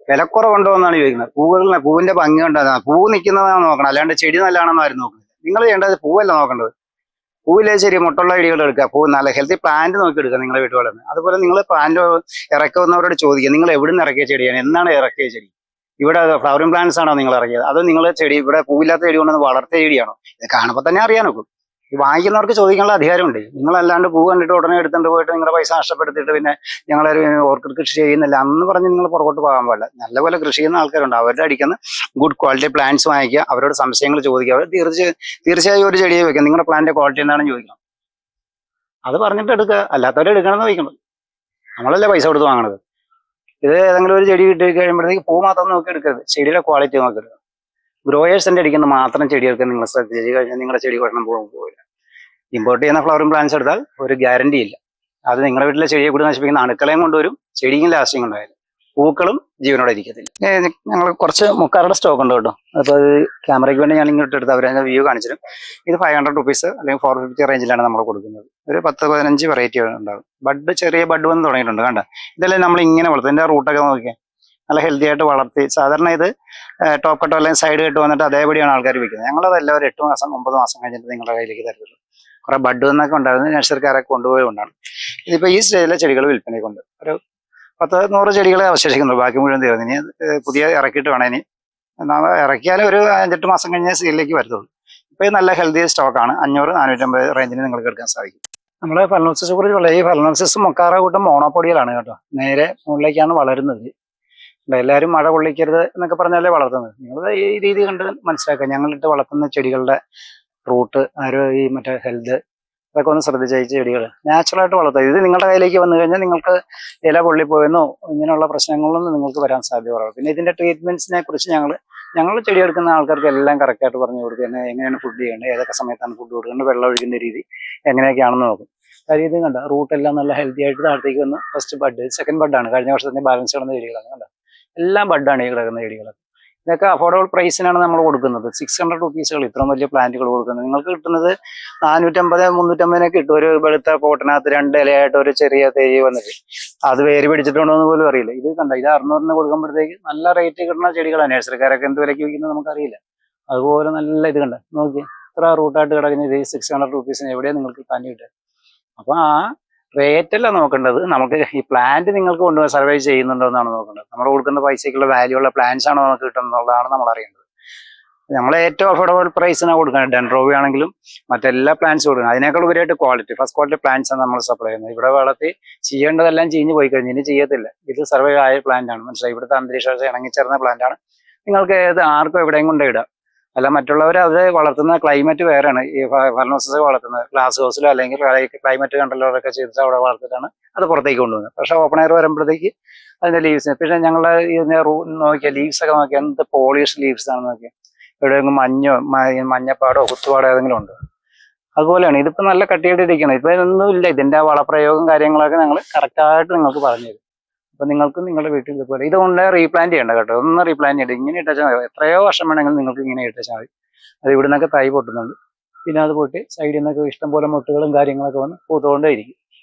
വിലക്കുറവുണ്ടോ എന്നാണ് ചോദിക്കുന്നത്. പൂവിന്റെ ഭംഗി ഉണ്ടോ, പൂ നിൽക്കുന്നതാണ് നോക്കണം, അല്ലാണ്ട് ചെടി നല്ലതാണെന്ന് ആരും നോക്കുന്നത്. നിങ്ങൾ ചെയ്യേണ്ടത് പൂവല്ല നോക്കേണ്ടത്. പൂവില്ലേ ശരി, മുട്ടുള്ള ചെടികൾ എടുക്കുക. പൂ നല്ല ഹെൽത്തി പ്ലാന്റ് നോക്കി എടുക്കുക നിങ്ങളുടെ വീട്ടുകളിൽ നിന്ന്. അതുപോലെ നിങ്ങൾ പ്ലാന്റ് ഇറക്കുന്നവരോട് ചോദിക്കുക, നിങ്ങൾ എവിടെ നിന്ന് ഇറക്കിയ ചെടിയാണ്, എന്നാണ് ഇറക്കിയ ചെടി, ഇവിടെ ഫ്ലവറിംഗ് പ്ലാന്റ്സ് ആണോ നിങ്ങൾ ഇറക്കിയത്, അതോ നിങ്ങൾ ചെടി ഇവിടെ പൂവില്ലാത്ത ചെടി കൊണ്ടുവന്ന് വളർത്തിയ ചെടിയാണോ? ഇത് കാണുമ്പോൾ തന്നെ അറിയാൻ നോക്കും. ഈ വാങ്ങിക്കുന്നവർക്ക് ചോദിക്കാനുള്ള അധികാരമുണ്ട്. നിങ്ങളല്ലാണ്ട് പൂ കണ്ടിട്ട് ഉടനെ എടുത്തുകൊണ്ട് പോയിട്ട് നിങ്ങളുടെ പൈസ നഷ്ടപ്പെടുത്തിയിട്ട് പിന്നെ ഞങ്ങളൊരു ഓർക്കിഡ് കൃഷി ചെയ്യുന്നില്ല അന്ന് പറഞ്ഞ് നിങ്ങൾ പുറകോട്ട് പോകാൻ പാടില്ല. നല്ലപോലെ കൃഷി ചെയ്യുന്ന ആൾക്കാരുണ്ട്. അവരുടെ അടിക്കുന്ന ഗുഡ് ക്വാളിറ്റി പ്ലാന്റ്സ് വാങ്ങിക്കുക, അവരോട് സംശയങ്ങൾ ചോദിക്കുക. അവർ തീർച്ചയായും ഒരു ചെടിയെ വെക്കുക. നിങ്ങളുടെ പ്ലാന്റിന്റെ ക്വാളിറ്റി എന്താണെന്ന് ചോദിക്കണം. അത് പറഞ്ഞിട്ട് എടുക്കുക, അല്ലാത്തവരെ എടുക്കണമെന്ന് ചോദിക്കണം. നമ്മളല്ലേ പൈസ കൊടുത്ത് വാങ്ങണത്. ഇത് ഏതെങ്കിലും ഒരു ചെടി കിട്ടി കഴിയുമ്പോഴത്തേക്ക് പൂ മാത്രം നോക്കി എടുക്കരുത്, ചെടിയുടെ ക്വാളിറ്റി നോക്കി എടുക്കുക. ഗ്രോയേഴ്സിന്റെ അടിക്കുന്ന മാത്രം ചെടികൾക്ക് നിങ്ങൾ ശ്രദ്ധിച്ച് കഴിഞ്ഞാൽ നിങ്ങളുടെ ചെടി കുഴപ്പം പോകില്ല. ഇമ്പോർട്ട് ചെയ്യുന്ന ഫ്ലവറിംഗ് പ്ലാന്റ്സ് എടുത്താൽ ഒരു ഗ്യാരണ്ടി ഇല്ല. അത് നിങ്ങളുടെ വീട്ടിലെ ചെടിയെ കൂടി നശിപ്പിക്കുന്ന അണുക്കളെയും കൊണ്ടുവരും, ചെടിയും ലാസ്റ്റിംഗ് ഉണ്ടായാലും പൂക്കളും ജീവനോടെ ഇരിക്കത്തില്ല. ഞങ്ങൾ കുറച്ച് മുക്കാറുടെ സ്റ്റോക്ക് ഉണ്ട് കേട്ടോ. അപ്പോൾ അത് ക്യാമറയ്ക്ക് വേണ്ടി ഞാൻ ഇങ്ങോട്ട് എടുത്ത് അവരെ വ്യൂ കാണിച്ചിരും. ഇത് 500 റുപ്പീസ് അല്ലെങ്കിൽ 450 റേഞ്ചിലാണ് നമ്മൾ കൊടുക്കുന്നത്. ഒരു 10-15 വെറൈറ്റി ഉണ്ടാകും. ചെറിയ ബഡ് വന്ന് തുടങ്ങിയിട്ടുണ്ട്. കണ്ട, ഇതെല്ലാം നമ്മൾ ഇങ്ങനെ വളർത്തും. ഇതിന്റെ റൂട്ടൊക്കെ നോക്കിയാൽ നല്ല ഹെൽത്തി ആയിട്ട് വളർത്തി. സാധാരണ ഇത് ടോപ്പ് കട്ടോ അല്ലെങ്കിൽ സൈഡ് കെട്ട് വന്നിട്ട് അതേപടിയാണ് ആൾക്കാർ വിൽക്കുന്നത്. ഞങ്ങളതെല്ലാം ഒരു 8 മാസം 9 മാസം കഴിഞ്ഞിട്ട് നിങ്ങളുടെ കയ്യിലേക്ക് തരത്തുള്ളൂ. കുറെ ബഡ് എന്നൊക്കെ ഉണ്ടായിരുന്നു, നഴ്സറിക്കാരൊക്കെ കൊണ്ടുപോയി കൊണ്ടാണ്. ഇതിപ്പോൾ ഈ സ്റ്റേജിലെ ചെടികൾ വിൽപ്പനയ്ക്കുണ്ട്. ഒരു 10-100 ചെടികളെ അവശേഷിക്കുന്നു, ബാക്കി മുഴുവൻ തീർന്നു. ഇനി പുതിയ ഇറക്കിയിട്ട് വേണം. ഇനി ഇറക്കിയാലും ഒരു 5-8 മാസം കഴിഞ്ഞാൽ സെയിലിലേക്ക് വരത്തുള്ളൂ. ഇപ്പോൾ ഇത് നല്ല ഹെൽത്തി സ്റ്റോക്കാണ്. 500-450 റേഞ്ചിന് നിങ്ങൾക്ക് എടുക്കാൻ സാധിക്കും. നമ്മൾ ഫലനോസിസിനെ കുറിച്ചുള്ള ഈ ഫലനോസിസ് മൊക്കാറ കൂട്ടം മോണോപ്പൊടികളാണ് കേട്ടോ. നേരെ മുകളിലേക്കാണ് വളരുന്നത്. എല്ലാവരും മഴ കൊള്ളിക്കരുത് എന്നൊക്കെ പറഞ്ഞാലേ വളർത്തുന്നത്. നിങ്ങൾ ഈ രീതി കണ്ട് മനസ്സിലാക്കുക. ഞങ്ങളിട്ട് വളർത്തുന്ന ചെടികളുടെ റൂട്ട് ഈ മറ്റേ ഹെൽത്ത് അതൊക്കെ ഒന്ന് ശ്രദ്ധിച്ച ഈ ചെടികൾ നാച്ചുറലായിട്ട് വളർത്തുക. ഇത് നിങ്ങളുടെ കയ്യിലേക്ക് വന്നു കഴിഞ്ഞാൽ നിങ്ങൾക്ക് ഇല പൊള്ളിപ്പോയെന്നോ ഇങ്ങനെയുള്ള പ്രശ്നങ്ങളൊന്നും നിങ്ങൾക്ക് വരാൻ സാധ്യത കുറവാണ്. പിന്നെ ഇതിന്റെ ട്രീറ്റ്മെന്റ്സിനെ കുറിച്ച് ഞങ്ങൾ ചെടി എടുക്കുന്ന ആൾക്കാർക്ക് എല്ലാം കറക്റ്റായിട്ട് പറഞ്ഞു കൊടുക്കുക. എങ്ങനെയാണ് ഫുഡ് ചെയ്യേണ്ടത്, ഏതൊക്കെ സമയത്താണ് ഫുഡ് കൊടുക്കേണ്ടത്, വെള്ളം ഒഴിക്കുന്ന രീതി എങ്ങനെയൊക്കെയാണെന്ന് നോക്കും. കാര്യം ഇത് കണ്ട റൂട്ടെല്ലാം നല്ല ഹെൽത്തി ആയിട്ട് താഴത്തേക്ക് വന്ന് ഫസ്റ്റ് ബഡ്, സെക്കൻഡ് ബഡാണ്. കഴിഞ്ഞ വർഷത്തിന്റെ ബാലൻസ് കിടന്ന ചെടികളാണ് കണ്ട. എല്ലാം ബഡാണ് ഈ കിടക്കുന്ന ചെടികളൊക്കെ. ഇതൊക്കെ അഫോർഡബിൾ പ്രൈസിനാണ് നമ്മൾ കൊടുക്കുന്നത്. 600 റുപ്പീസുകൾ ഇത്രയും വലിയ പ്ലാന്റുകൾ കൊടുക്കുന്നത്. നിങ്ങൾക്ക് കിട്ടുന്നത് 450-350 കിട്ടും. ഒരു വെളുത്ത പോട്ടിനകത്ത് 2 ഇലയായിട്ട് ഒരു ചെറിയ തേരി വന്നിട്ട് അത് വേര് പിടിച്ചിട്ടുണ്ടോ എന്ന് പോലും അറിയില്ല. ഇത് കണ്ട, ഇത് 600 കൊടുക്കുമ്പോഴത്തേക്ക് നല്ല റേറ്റ് കിട്ടുന്ന ചെടികളാണ്. നഴ്സറിക്കാരൊക്കെ എന്ത് വിലയ്ക്ക് വിൽക്കുന്നത് നമുക്കറിയില്ല. അതുപോലെ നല്ല ഇത് കണ്ട, നോക്കി ഇത്ര റൂട്ടായിട്ട് കിടക്കുന്നത്. ഈ 600 റുപ്പീസിന് എവിടെയാണ് നിങ്ങൾക്ക് പ്ലാന്റ് കിട്ടുക? അപ്പൊ ആ റേറ്റ് അല്ല നോക്കേണ്ടത്, നമുക്ക് ഈ പ്ലാന്റ് നിങ്ങൾക്ക് കൊണ്ടുപോയി സർവൈവ് ചെയ്യുന്നുണ്ടോ എന്നാണ് നോക്കേണ്ടത്. നമ്മൾ കൊടുക്കുന്ന പൈസക്കുള്ള വാല്യൂ ഉള്ള പ്ലാന്റ്സ് ആണോ നമുക്ക് കിട്ടുന്നതാണ് നമ്മൾ അറിയേണ്ടത്. നമ്മൾ ഏറ്റവും അഫോർഡബിൾ പ്രൈസിനാണ് കൊടുക്കുന്നത്. ഡെൻഡ്രോബി ആണെങ്കിലും മറ്റെല്ലാ പ്ലാന്റ്സ് കൊടുക്കുന്നത്. അതിനേക്കാൾ ഉപരിയായിട്ട് ഫസ്റ്റ് ക്വാളിറ്റി പ്ലാന്റ്സ് ആണ് നമ്മൾ സപ്ലൈ ചെയ്യുന്നത്. ഇവിടെ വളർത്തി ചെയ്യേണ്ടതെല്ലാം ചീഞ്ഞ് പോയി കഴിഞ്ഞ് ഇനി ചെയ്യത്തില്ല. ഇത് സർവൈവ് ആയ പ്ലാന്റ് ആണ്, മനസ്സിലായി. ഇവിടുത്തെ അന്തരീക്ഷ ഇണങ്ങിച്ചേർന്ന പ്ലാന്റ് ആണ്. നിങ്ങൾക്ക് ആർക്കും എവിടെയും കൊണ്ടിടാം. അല്ല, മറ്റുള്ളവർ അത് വളർത്തുന്ന ക്ലൈമറ്റ് വേറെയാണ്. ഈ ഫലനോസിസ് വളർത്തുന്നത് ഗ്ലാസ് ഹൗസിലോ അല്ലെങ്കിൽ ക്ലൈമറ്റ് കൺട്രോളറൊക്കെ ചെയ്തിട്ട് അവിടെ വളർത്തിട്ടാണ് അത് പുറത്തേക്ക് കൊണ്ടുവന്നത്. പക്ഷേ ഓപ്പൺ എയർ വരുമ്പോഴത്തേക്ക് അതിന്റെ ലീവ്സ്, പിന്നെ ഞങ്ങളുടെ ഇതിന്റെ നോക്കിയാൽ ലീവ്സ് ഒക്കെ നോക്കിയാൽ എന്ത് പോളിഷ് ലീവ്സ് ആണ് നോക്കിയാൽ. എവിടെയെങ്കിലും മഞ്ഞപ്പാടോ കുത്തുപാടോ ഏതെങ്കിലും ഉണ്ട്. അതുപോലെയാണ് ഇതിപ്പോൾ നല്ല കട്ടിയായിട്ടിരിക്കണം. ഇപ്പം ഇതൊന്നും ഇല്ല. ഇതിന്റെ വളപ്രയോഗം കാര്യങ്ങളൊക്കെ ഞങ്ങൾ കറക്റ്റായിട്ട് നിങ്ങൾക്ക് പറഞ്ഞു തരും. അപ്പൊ നിങ്ങൾക്ക് നിങ്ങളുടെ വീട്ടിൽ ഇതുപോലെ ഇതുകൊണ്ട് റീപ്ലാന്റ് ചെയ്യേണ്ട കേട്ടോ. ഒന്ന് റീപ്ലാന്റ് ചെയ്യേണ്ട, ഇങ്ങനെ ഇട്ടാൽ മതി. എത്രയോ വർഷം വേണമെങ്കിൽ നിങ്ങൾക്ക് ഇങ്ങനെ ഇട്ടാൽ മതി. അത് ഇവിടെ നിന്നൊക്കെ തൈ പൊട്ടുന്നുണ്ട്. പിന്നെ അത് പൊട്ടി സൈഡിൽ നിന്നൊക്കെ ഇഷ്ടംപോലെ മുട്ടുകളും കാര്യങ്ങളൊക്കെ വന്ന് പൂത്തുകൊണ്ടേയിരിക്കും,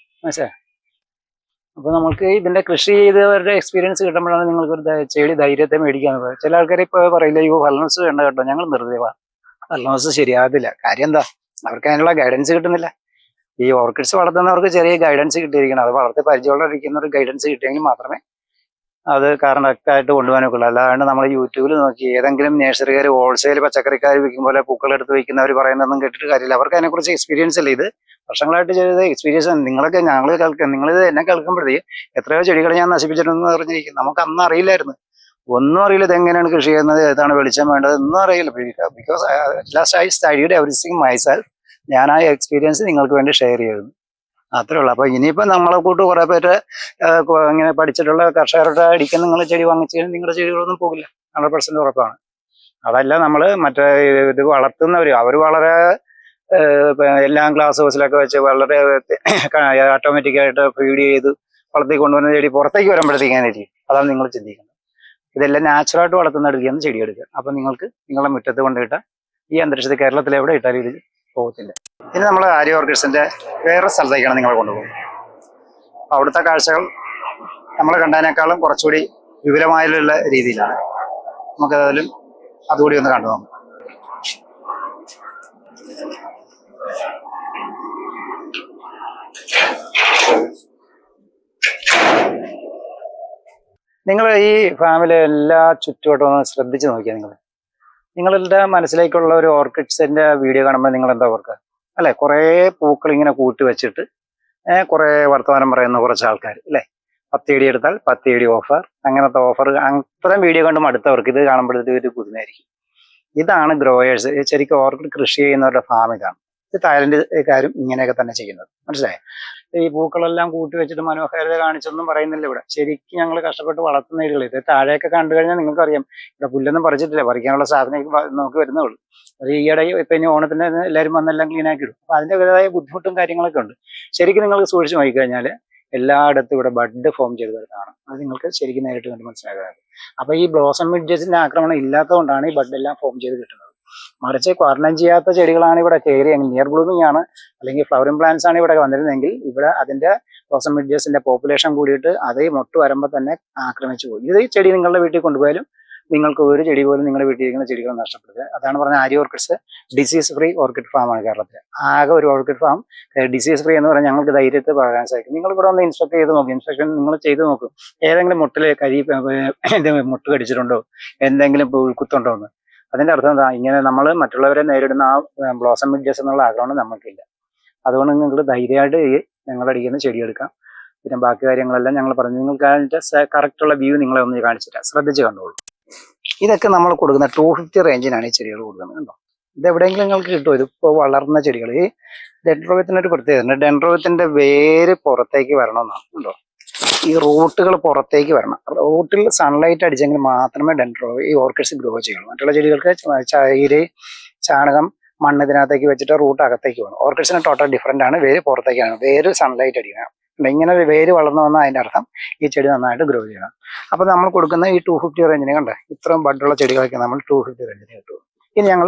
മനസ്സിലായി. അപ്പൊ നമുക്ക് ഇതിന്റെ കൃഷി ചെയ്തവരുടെ എക്സ്പീരിയൻസ് കിട്ടുമ്പോഴാണ് നിങ്ങൾക്ക് ഒരു ചെടി ധൈര്യത്തെ മേടിക്കാന്ന് പറയുന്നത്. ചില ആൾക്കാർ ഇപ്പൊ പറയില്ല, ഈ ഫലനോസ് വേണ്ട കേട്ടോ, ഞങ്ങൾ നിർത്തിയവാ, ഫലനോസ് ശരിയാകത്തില്ല. കാര്യം എന്താ? അവർക്ക് അതിനുള്ള ഗൈഡൻസ് കിട്ടുന്നില്ല. ഈ ഓർക്കിഡ്സ് വളർത്തുന്നവർക്ക് ചെറിയ ഗൈഡൻസ് കിട്ടിയിരിക്കണം. അത് വളർത്തി പരിചയമുള്ളവരിക്കുന്ന ഒരു ഗൈഡൻസ് കിട്ടിയെങ്കിൽ മാത്രമേ അത് കറക്റ്റായിട്ട് കൊണ്ടുപോകാനൊക്കെ ഉള്ളൂ. അല്ലാണ്ട് നമ്മൾ യൂട്യൂബിൽ നോക്കി ഏതെങ്കിലും നഴ്സറിക്കാർ ഹോൾസെയിൽ പച്ചക്കറിക്കാർ വിൽക്കും പോലെ പൂക്കളെടുത്ത് വയ്ക്കുന്നവർ പറയുന്നതൊന്നും കേട്ടിട്ട് കാര്യമില്ല. അവർക്ക് അതിനെക്കുറിച്ച് എക്സ്പീരിയൻസ് അല്ലേ. ഇത് വർഷങ്ങളായിട്ട് ചെയ്ത എക്സ്പീരിയൻസ് ആണ്. നിങ്ങളിത് എന്നെ കേൾക്കുമ്പോഴത്തേക്ക് എത്രയോ ചെടികൾ ഞാൻ നശിപ്പിച്ചിട്ടുണ്ടെന്ന് പറഞ്ഞിരിക്കും. നമുക്ക് അന്ന് അറിയില്ലായിരുന്നു, ഒന്നും അറിയില്ല. ഇത് എങ്ങനെയാണ് കൃഷി ചെയ്യുന്നത്, ഏതാണ് വെളിച്ചം വേണ്ടത്, ഒന്നും അറിയില്ല. Because last I studied everything myself. ഞാൻ ആ എക്സ്പീരിയൻസ് നിങ്ങൾക്ക് വേണ്ടി ഷെയർ ചെയ്യുന്നു, അത്രേ ഉള്ളൂ. അപ്പൊ ഇനിയിപ്പോ നമ്മളെ കൂട്ട് കുറെ പേര് ഇങ്ങനെ പഠിച്ചിട്ടുള്ള കർഷകരുടെ അടിക്കാൻ നിങ്ങൾ ചെടി വാങ്ങിച്ചു കഴിഞ്ഞാൽ നിങ്ങളുടെ ചെടികളൊന്നും പോകില്ല, 100% ഉറപ്പാണ്. അതല്ല, നമ്മൾ മറ്റേ ഇത് വളർത്തുന്നവര് അവർ വളരെ എല്ലാം ഗ്ലാസ് ഹൗസിലൊക്കെ വെച്ച് വളരെ ഓട്ടോമാറ്റിക്കായിട്ട് ഫീഡ് ചെയ്ത് വളർത്തി കൊണ്ടുവന്ന ചെടി പുറത്തേക്ക് വരുമ്പോഴത്തേക്കായിരിക്കും. അതാണ് നിങ്ങൾ ചിന്തിക്കുന്നത്. ഇതെല്ലാം നാച്ചുറലായിട്ട് വളർത്തുന്ന എടുക്കുകയെന്ന് ചെടി എടുക്കുക. അപ്പൊ നിങ്ങൾക്ക് നിങ്ങളുടെ മുറ്റത്ത് കൊണ്ടിട്ടാൽ ഈ അന്തരീക്ഷത്തിൽ കേരളത്തിൽ എവിടെ ഇട്ടാലും ഇത് പോകത്തില്ല. ഇനി നമ്മൾ ആര്യ ഓർക്കിഡ്സിന്റെ വേറെ സ്ഥലത്തേക്കാണ് നിങ്ങളെ കൊണ്ടുപോകുന്നത്. അവിടുത്തെ കാഴ്ചകൾ നമ്മൾ കണ്ടതിനേക്കാളും കുറച്ചുകൂടി വിപുലമായുള്ള രീതിയിലാണ്. നമുക്കതിലും അതുകൂടി ഒന്ന് കണ്ടു നോക്കാം. നിങ്ങൾ ഈ ഫാമിലെ എല്ലാ ചുറ്റുവട്ടവും ഒന്ന് ശ്രദ്ധിച്ച് നോക്കിയാൽ നിങ്ങളുടെ മനസ്സിലേക്കുള്ള ഒരു ഓർക്കിഡ്സിന്റെ വീഡിയോ കാണുമ്പോൾ നിങ്ങൾ എന്താ ഓർക്കുക? അല്ലെ, കുറേ പൂക്കൾ ഇങ്ങനെ കൂട്ടി വെച്ചിട്ട് കുറേ വർത്തമാനം പറയുന്ന കുറച്ച് ആൾക്കാർ അല്ലേ. 10 ഇടി എടുത്താൽ 10 ഇടി ഓഫർ, അങ്ങനത്തെ ഓഫർ. അത്രയും വീഡിയോ കണ്ടും അടുത്തവർക്ക് ഇത് കാണുമ്പോഴത്തേക്ക് ഒരു പുതുമയായിരിക്കും. ഇതാണ് ഗ്രോയേഴ്സ്. ശരിക്കും ഓർക്കിഡ് കൃഷി ചെയ്യുന്നവരുടെ ഫാം ഇതാണ്. ഇത് തായ്ലൻഡുകാരും ഇങ്ങനെയൊക്കെ തന്നെ ചെയ്യുന്നത്, മനസ്സിലായോ? ഈ പൂക്കളെല്ലാം കൂട്ടി വെച്ചിട്ട് മനോഹാരിത കാണിച്ചൊന്നും പറയുന്നില്ല. ഇവിടെ ശരിക്കും ഞങ്ങൾ കഷ്ടപ്പെട്ട് വളർത്തുന്ന ചെടികൾ. ഇത് താഴെയൊക്കെ കണ്ടു കഴിഞ്ഞാൽ നിങ്ങൾക്കറിയാം, ഇവിടെ പുല്ലൊന്നും പറിച്ചിട്ടില്ല, പറിക്കാനുള്ള സാധനം നോക്കി വരുന്നേ ഉള്ളൂ. അത് ഈയിടെ ഇപ്പൊ ഇനി ഓണത്തിന് എല്ലാവരും വന്നെല്ലാം ക്ലീൻ ആക്കി ഇടും. അപ്പൊ അതിൻ്റെതായ ബുദ്ധിമുട്ടും കാര്യങ്ങളൊക്കെ ഉണ്ട്. ശരിക്കും നിങ്ങൾക്ക് സൂക്ഷിച്ച് നോക്കിക്കഴിഞ്ഞാൽ എല്ലായിടത്തും ഇവിടെ ബഡ് ഫോം ചെയ്ത് വരുന്നതാണ്. അത് നിങ്ങൾക്ക് ശരിക്കും നേരിട്ട് കണ്ട് മനസ്സിലാക്കുന്നത്. അപ്പൊ ഈ ബ്ലോസം മിഡ്ജസിന്റെ ആക്രമണം ഇല്ലാത്തതുകൊണ്ടാണ് ഈ ബഡ് എല്ലാം ഫോം ചെയ്ത് കിട്ടുന്നത്. മറിച്ച് ക്വാറന്റൈൻ ചെയ്യാത്ത ചെടികളാണ് ഇവിടെ കയറി നിയർ ബ്ലൂമിംഗ് ആണ് അല്ലെങ്കിൽ ഫ്ലവറിംഗ് പ്ലാന്റ്സ് ആണ് ഇവിടെ വന്നിരുന്നെങ്കിൽ ഇവിടെ അതിന്റെ ബ്ലോസം മിഡ്ജസിന്റെ പോപ്പുലേഷൻ കൂടിയിട്ട് അതേ മൊട്ട് വരുമ്പോൾ തന്നെ ആക്രമിച്ചു പോയി. ഇത് ഈ ചെടി നിങ്ങളുടെ വീട്ടിൽ കൊണ്ടുപോയാലും നിങ്ങൾക്ക് ഒരു ചെടി പോലും നിങ്ങളുടെ വീട്ടിലിരിക്കുന്ന ചെടികൾ നഷ്ടപ്പെടുക. അതാണ് പറഞ്ഞ Arya orchids disease free orchid ഫാമാണ് കേരളത്തിൽ. ആകെ ഒരു ഓർക്കിഡ് ഫാം ഡിസീസ് ഫ്രീ എന്ന് പറഞ്ഞാൽ ഞങ്ങൾക്ക് ധൈര്യത്തിൽ പറയാൻ സാധിക്കും. നിങ്ങൾ ഇവിടെ ഒന്ന് ഇൻസ്പെക്ട് ചെയ്ത് നോക്കും. ഇൻസ്പെക്ഷൻ നിങ്ങൾ ചെയ്ത് നോക്കും. ഏതെങ്കിലും മുട്ടിൽ മുട്ട് കടിച്ചിട്ടുണ്ടോ, എന്തെങ്കിലും പുഴുക്കുത്തുണ്ടോ എന്ന്. അതിന്റെ അർത്ഥം എന്താ? ഇങ്ങനെ നമ്മൾ മറ്റുള്ളവരെ നേരിടുന്ന ആ ബ്ലോസം മിഡ്ജസ് എന്നുള്ള ആഗ്രഹം നമുക്കില്ല. അതുകൊണ്ട് നിങ്ങൾ ധൈര്യമായിട്ട് ഞങ്ങളടിക്കുന്ന ചെടി എടുക്കാം. പിന്നെ ബാക്കി കാര്യങ്ങളെല്ലാം ഞങ്ങൾ പറഞ്ഞു. നിങ്ങൾക്ക് അതിന്റെ കറക്റ്റുള്ള വ്യൂ നിങ്ങളെ ഒന്ന് കാണിച്ചിട്ട് ശ്രദ്ധിച്ച് കണ്ടോളൂ. ഇതൊക്കെ നമ്മൾ കൊടുക്കുന്ന 250 റേഞ്ചിനാണ് ഈ ചെടികൾ കൊടുക്കുന്നത്. കണ്ടോ, ഇത് എവിടെയെങ്കിലും നിങ്ങൾക്ക് കിട്ടുമോ? ഇതിപ്പോൾ വളർന്ന ചെടികൾ. ഈ ഡെൻഡ്രോബിയത്തിനൊരു പ്രത്യേകത, ഡെൻഡ്രോബിയത്തിന്റെ വേര് പുറത്തേക്ക് വരണമെന്നാണ്. കണ്ടോ, ഈ റൂട്ടുകൾ പുറത്തേക്ക് വരണം. റൂട്ടിൽ സൺലൈറ്റ് അടിച്ചെങ്കിൽ മാത്രമേ ഈ ഓർക്കിഡ്സ് ഗ്രോ ചെയ്യുള്ളൂ. മറ്റുള്ള ചെടികൾക്ക് ചകിരി, ചാണകം, മണ്ണ് ഇതിനകത്തേക്ക് വെച്ചിട്ട് റൂട്ട് അകത്തേക്ക് വേണം. ഓർക്കിഡ്സിന് ടോട്ടൽ ഡിഫറെന്റ് ആണ്. വേര് പുറത്തേക്കാണ്. വേര് സൺലൈറ്റ് അടിക്കണം. ഇങ്ങനെ വേര് വളർന്നു വന്നാൽ അതിന്റെ അർത്ഥം ഈ ചെടി നന്നായിട്ട് ഗ്രോ ചെയ്യണം. അപ്പൊ നമ്മൾ കൊടുക്കുന്ന ഈ 250 റേഞ്ചിന് കണ്ടേ, ഇത്രയും ബഡുള്ള ചെടികളൊക്കെ നമ്മൾ 250 റേഞ്ചിന് കിട്ടും. ഇനി ഞങ്ങൾ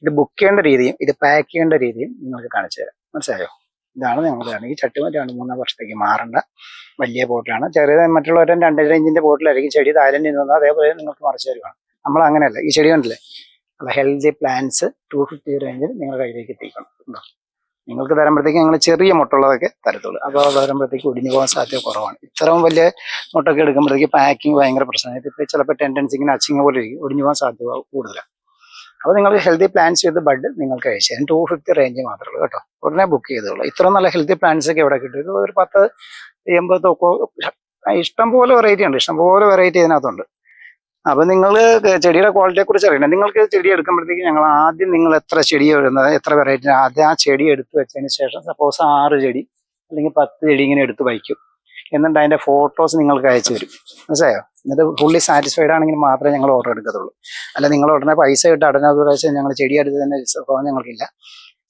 ഇത് ബുക്ക് ചെയ്യേണ്ട രീതിയും ഇത് പാക്ക് ചെയ്യേണ്ട രീതിയും നിങ്ങൾക്ക് കാണിച്ചു തരാം. മനസ്സിലായോ? ഇതാണ് ഞങ്ങളുടെ ഈ ചട്ടി 2-3 വർഷത്തേക്ക് മാറേണ്ട വലിയ ബോട്ടിലാണ്. ചെറിയ മറ്റുള്ളവരുടെ 2 റേഞ്ചിന്റെ ബോട്ടിലായിരിക്കും ചെടി തായ്ലൻഡിൽ നിന്ന് വന്നാൽ അതേപോലെ നിങ്ങൾക്ക് മറിച്ച് തരുവാണ്. നമ്മൾ അങ്ങനെയല്ല. ഈ ചെടി കണ്ടില്ലേ, അല്ല, ഹെൽത്തി പ്ലാന്റ്സ് 250 റേഞ്ചിൽ നിങ്ങളുടെ കയ്യിലേക്ക് എത്തിക്കണം. ഉണ്ടോ, നിങ്ങൾക്ക് തരുമ്പോഴത്തേക്ക് ഞങ്ങൾ ചെറിയ മുട്ടുള്ളതൊക്കെ തരത്തുള്ളൂ. അപ്പോൾ അത് തരുമ്പോഴത്തേക്ക് ഒടിഞ്ഞു പോകാൻ സാധ്യത കുറവാണ്. ഇത്രയും വലിയ മുട്ടൊക്കെ എടുക്കുമ്പോഴത്തേക്ക് പാക്കിങ് ഭയങ്കര പ്രശ്നമാണ്. ഇപ്പോൾ ചിലപ്പോൾ ടെൻഡൻസി ഇങ്ങനെ അച്ചിങ്ങ പോലെ ഇരിക്കും, ഒടിഞ്ഞു പോകാൻ സാധ്യത കൂടുതലാണ്. അപ്പോൾ നിങ്ങൾ ഹെൽത്തി പ്ലാന്റ്സ് ചെയ്ത് ബഡ് നിങ്ങൾക്ക് അയച്ചു തരാം. 250 റേഞ്ച് മാത്രമേ ഉള്ളൂ കേട്ടോ. ഉടനെ ബുക്ക് ചെയ്തോളൂ. ഇത്ര നല്ല ഹെൽത്തി പ്ലാന്റ്സ് ഒക്കെ എവിടെ കിട്ടും? ഇത് ഒരു 10-80 ഇഷ്ടം പോലെ വെറൈറ്റി ഉണ്ട്. ഇഷ്ടംപോലെ വെറൈറ്റി ഇതിനകത്തുണ്ട്. അപ്പൊ നിങ്ങൾ ചെടിയുടെ ക്വാളിറ്റിയെ കുറിച്ച് അറിയണം. നിങ്ങൾക്ക് ചെടി എടുക്കുമ്പോഴത്തേക്ക് ഞങ്ങൾ ആദ്യം നിങ്ങൾ എത്ര ചെടി ഇടുന്നത്, എത്ര വെറൈറ്റി, ആദ്യം ആ ചെടി എടുത്ത് വെച്ചതിന് ശേഷം സപ്പോസ് 6 ചെടി അല്ലെങ്കിൽ 10 ചെടി ഇങ്ങനെ എടുത്ത് വയ്ക്കും. എന്നിട്ട് അതിന്റെ ഫോട്ടോസ് നിങ്ങൾക്ക് അയച്ചു തരും. മനസ്സിലായോ? എന്നിട്ട് ഫുള്ളി സാറ്റിസ്ഫൈഡ് ആണെങ്കിൽ മാത്രമേ ഞങ്ങൾ ഓർഡർ എടുക്കത്തുള്ളൂ. അല്ല നിങ്ങൾ ഉടനെ പൈസ ഇട്ട് അടഞ്ഞത് പ്രാവശ്യം ഞങ്ങൾ ചെടി എടുത്ത് തന്നെ സ്വഭാവം ഞങ്ങൾക്കില്ല.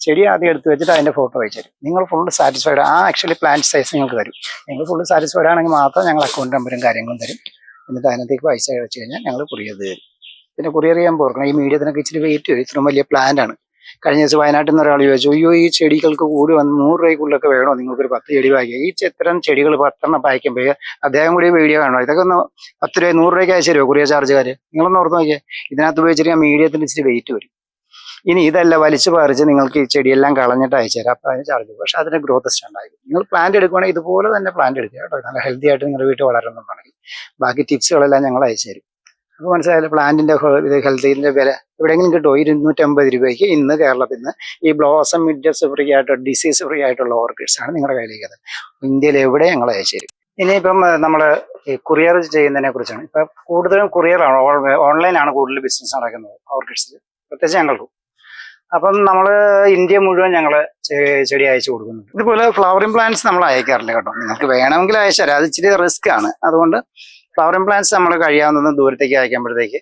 ചെടി ആദ്യം എടുത്ത് വെച്ചിട്ട് അതിന്റെ ഫോട്ടോ അയച്ചു തരും. നിങ്ങൾ full satisfied actually plant size നിങ്ങൾക്ക് തരും. നിങ്ങൾ ഫുൾ സാറ്റിസ്ഫൈഡ് ആണെങ്കിൽ മാത്രം ഞങ്ങൾ അക്കൗണ്ട് നമ്പറും കാര്യങ്ങളും തരും. എന്നിട്ട് അതിനകത്തേക്ക് പൈസ അയച്ചു കഴിഞ്ഞാൽ ഞങ്ങൾ കൊറിയർ തരും. പിന്നെ കൊറിയർ ചെയ്യാൻ പോർക്കണം. ഈ മീഡിയത്തിനൊക്കെ ഇച്ചിരി വെയിറ്റ് വരും. ഇത്രയും വലിയ പ്ലാന്റ് ആണ്. കഴിഞ്ഞ ദിവസം വയനാട്ടിൽ നിന്ന് ഒരാൾ ചോദിച്ചു, അയ്യോ ഈ ചെടികൾക്ക് കൂടി വന്ന് 100 രൂപയ്ക്കുള്ളൊക്കെ വേണോ, നിങ്ങൾക്കൊരു 10 ചെടി പാക്ക് ഈ ഇത്തരം ചെടികൾ 10 പായ്ക്കുമ്പോൾ അദ്ദേഹം കൂടി വീഡിയോ കാണോ, ഇതൊക്കെ ഒന്ന് 10 രൂപ 100 രൂപയ്ക്ക് അയച്ചു തരുമോ കൊറിയർ ചാർജുകാർ? നിങ്ങളൊന്ന് ഓർത്ത് നോക്കിയാൽ ഇതിനകത്ത് ഉപയോഗിച്ചിട്ട് മീഡിയത്തിന് ഇച്ചിരി വെയിറ്റ് വരും. ഇനി ഇതല്ല വലിച്ചു പറിച്ച് നിങ്ങൾക്ക് ഈ ചെടിയെല്ലാം കളഞ്ഞിട്ട് അയച്ചു തരാം. അപ്പോൾ അതിന് ചാർജ് ചെയ്യും. പക്ഷെ അതിന് ഗ്രോത്ത് സ്റ്റാൻഡായിരിക്കും. നിങ്ങൾ പ്ലാന്റ് എടുക്കുകയാണെങ്കിൽ ഇതുപോലെ തന്നെ പ്ലാന്റ് എടുക്കുക കേട്ടോ. നല്ല ഹെൽത്തി ആയിട്ട് നിങ്ങളുടെ വീട്ടിൽ വളരുന്നുണ്ടെങ്കിൽ ബാക്കി ടിപ്സുകളെല്ലാം ഞങ്ങൾ അയച്ചു തരും. അപ്പോൾ മനസ്സിലായാലും പ്ലാന്റിന്റെ ഇത് ഹെൽത്തിന്റെ വില എവിടെയെങ്കിലും കിട്ടുമോ? 250 രൂപയ്ക്ക് ഇന്ന് കേരളത്തിൽ നിന്ന് ഈ ബ്ലോസം മിഡ്ജസ് ഫ്രീ ആയിട്ട് ഡിസീസ് ഫ്രീ ആയിട്ടുള്ള ഓർക്കിഡ്സ് ആണ് നിങ്ങളുടെ കയ്യിലേക്ക് അത് ഇന്ത്യയിൽ എവിടെ ഞങ്ങൾ അയച്ചു തരും. ഇനിയിപ്പം നമ്മൾ കൊറിയർ ചെയ്യുന്നതിനെ കുറിച്ചാണ്. ഇപ്പം കൂടുതലും കൊറിയറാണ്, ഓൺലൈനാണ് കൂടുതൽ ബിസിനസ് നടക്കുന്നത് ഓർക്കിഡ്സിൽ, പ്രത്യേകിച്ച് ഞങ്ങൾക്കും. അപ്പം നമ്മൾ ഇന്ത്യ മുഴുവൻ ഞങ്ങൾ ചെടി അയച്ചു കൊടുക്കുന്നുണ്ട്. ഇതുപോലെ ഫ്ലവറിംഗ് പ്ലാന്റ്സ് നമ്മൾ അയക്കാറില്ല കേട്ടോ. നിങ്ങൾക്ക് വേണമെങ്കിൽ അയച്ചു തരാം. അത് ഇച്ചിരി റിസ്ക് ആണ്. അതുകൊണ്ട് ഫ്ലവറിംഗ് പ്ലാന്റ്സ് നമ്മൾ കഴിയാവുന്ന ദൂരത്തേക്ക് അയക്കുമ്പോഴത്തേക്ക്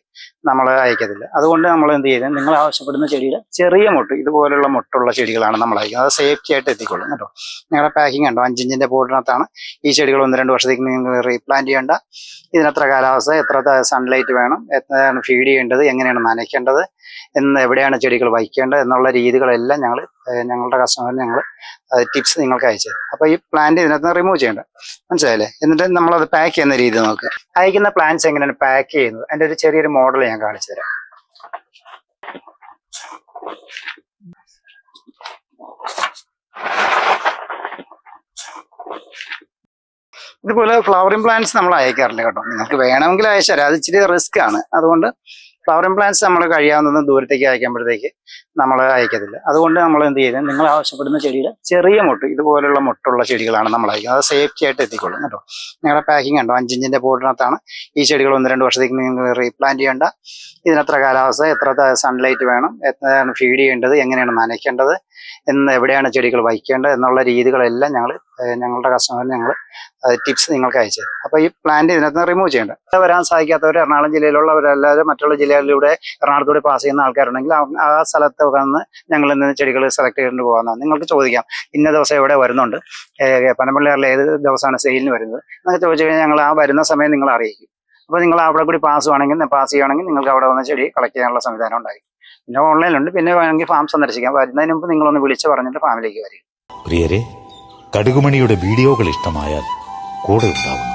നമ്മൾ അയക്കത്തില്ല. അതുകൊണ്ട് നമ്മൾ എന്ത് ചെയ്യും, നിങ്ങൾ ആവശ്യപ്പെടുന്ന ചെടിയുടെ ചെറിയ മുട്ട് ഇതുപോലുള്ള മുട്ടുള്ള ചെടികളാണ് നമ്മൾ അയക്കുന്നത്. അത് സേഫ്റ്റി ആയിട്ട് എത്തിക്കൊള്ളും കേട്ടോ. നിങ്ങളുടെ പാക്കിംഗ് ഉണ്ടോ 5 ഇഞ്ചിന്റെ ബോർഡിനകത്താണ് ഈ ചെടികൾ 1-2 വർഷത്തേക്ക് നിങ്ങൾ റീപ്ലാന്റ് ചെയ്യേണ്ട. ഇതിനെത്ര കാലാവസ്ഥ, എത്ര സൺലൈറ്റ് വേണം, എത്രയാണ് ഫീഡ് ചെയ്യേണ്ടത്, എങ്ങനെയാണ് നനയ്ക്കേണ്ടത്, എവിടെയാണ് ചെടികൾ വയ്ക്കേണ്ടത് എന്നുള്ള രീതികളെല്ലാം ഞങ്ങളുടെ കസ്റ്റമറിന് ഞങ്ങൾ ടിപ്സ് നിങ്ങൾക്ക് അയച്ചു തരും. അപ്പോൾ ഈ പ്ലാന്റ് ഇതിനകത്ത് റിമൂവ് ചെയ്യേണ്ടത് മനസ്സിലായില്ലേ? എന്നിട്ട് നമ്മളത് പാക്ക് ചെയ്യുന്ന രീതി നോക്കുക. അയക്കുന്ന പ്ലാന്റ്സ് എങ്ങനെയാണ് പാക്ക് ചെയ്യുന്നത് അതിൻ്റെ ഒരു ചെറിയൊരു മോഡൽ ഞാൻ കാണിച്ചു തരാം. ഇതുപോലെ ഫ്ലവറിംഗ് പ്ലാന്റ്സ് നമ്മൾ അയക്കാറില്ല കേട്ടോ. നിങ്ങൾക്ക് വേണമെങ്കിൽ അയച്ചു തരാം. അത് ഇച്ചിരി റിസ്ക് ആണ്. അതുകൊണ്ട് ഫ്ലവറിംഗ് പ്ലാന്റ്സ് നമ്മൾ കഴിയാവുന്ന ദൂരത്തേക്ക് അയക്കുമ്പോഴത്തേക്ക് നമ്മൾ അയക്കത്തില്ല. അതുകൊണ്ട് നമ്മൾ എന്ത് ചെയ്യുന്നത്, നിങ്ങൾ ആവശ്യപ്പെടുന്ന ചെടിയുടെ ചെറിയ മുട്ട് ഇതുപോലുള്ള മുട്ടുള്ള ചെടികളാണ് നമ്മൾ അയക്കുന്നത്. അത് സേഫ്റ്റി ആയിട്ട് എത്തിക്കൊള്ളും കേട്ടോ. നിങ്ങളുടെ പാക്കിംഗ് ഉണ്ടോ 5 ഇഞ്ചിന്റെ ബോർഡിനകത്താണ് ഈ ചെടികൾ 1-2 വർഷത്തേക്ക് നിങ്ങൾ റീപ്ലാന്റ് ചെയ്യേണ്ട. ഇതിനെത്ര കാലാവസ്ഥ, എത്ര സൺലൈറ്റ് വേണം, എത്രയാണ് ഫീഡ് ചെയ്യേണ്ടത്, എങ്ങനെയാണ് നനയ്ക്കേണ്ടത്, എവിടെയാണ് ചെടികൾ വയ്ക്കേണ്ടത് എന്നുള്ള രീതികളെല്ലാം ഞങ്ങളുടെ കസ്റ്റമറിന് ഞങ്ങൾ ടിപ്സ് നിങ്ങൾക്ക് അയച്ചു തരും. അപ്പോൾ ഈ പ്ലാന്റ് ഇതിനകത്ത് റിമൂവ് ചെയ്യേണ്ടത്. വരാൻ സാധിക്കാത്തവർ എറണാകുളം ജില്ലയിലുള്ളവരല്ലാതെ മറ്റുള്ള ജില്ലകളിലൂടെ എറണാകുളത്തൂടെ പാസ് ചെയ്യുന്ന ആൾക്കാരുണ്ടെങ്കിൽ ആ സ്ഥലത്ത് വന്ന് ഞങ്ങൾ ഇന്ന് ചെടികൾ സെലക്ട് ചെയ്തുകൊണ്ട് പോകാമെന്നാണ്. നിങ്ങൾക്ക് ചോദിക്കാം ഇന്ന ദിവസം എവിടെ വരുന്നുണ്ട്, പനമ്പള്ളിയാറിൽ ഏത് ദിവസമാണ് സെയിലിന് വരുന്നത് എന്നൊക്കെ ചോദിച്ചു കഴിഞ്ഞാൽ ഞങ്ങൾ ആ വരുന്ന സമയം നിങ്ങൾ അറിയിക്കും. അപ്പോൾ നിങ്ങൾ അവിടെ കൂടി പാസ് ചെയ്യുകയാണെങ്കിൽ നിങ്ങൾക്ക് അവിടെ വന്ന് ചെടി കളക്ട് ചെയ്യാനുള്ള സംവിധാനം ഉണ്ടായിരിക്കും. പിന്നെ ഓൺലൈനിലുണ്ട്. പിന്നെ വേണമെങ്കിൽ ഫാം സന്ദർശിക്കാം. വരുന്നതിന് മുമ്പ് നിങ്ങളൊന്ന് വിളിച്ച് പറഞ്ഞിട്ട് ഫാമിലേക്ക് വരിക. പ്രിയരെ, കടുകുമണിയുടെ വീഡിയോകൾ ഇഷ്ടമായാൽ കൂടെ ഉണ്ടാവുന്നു.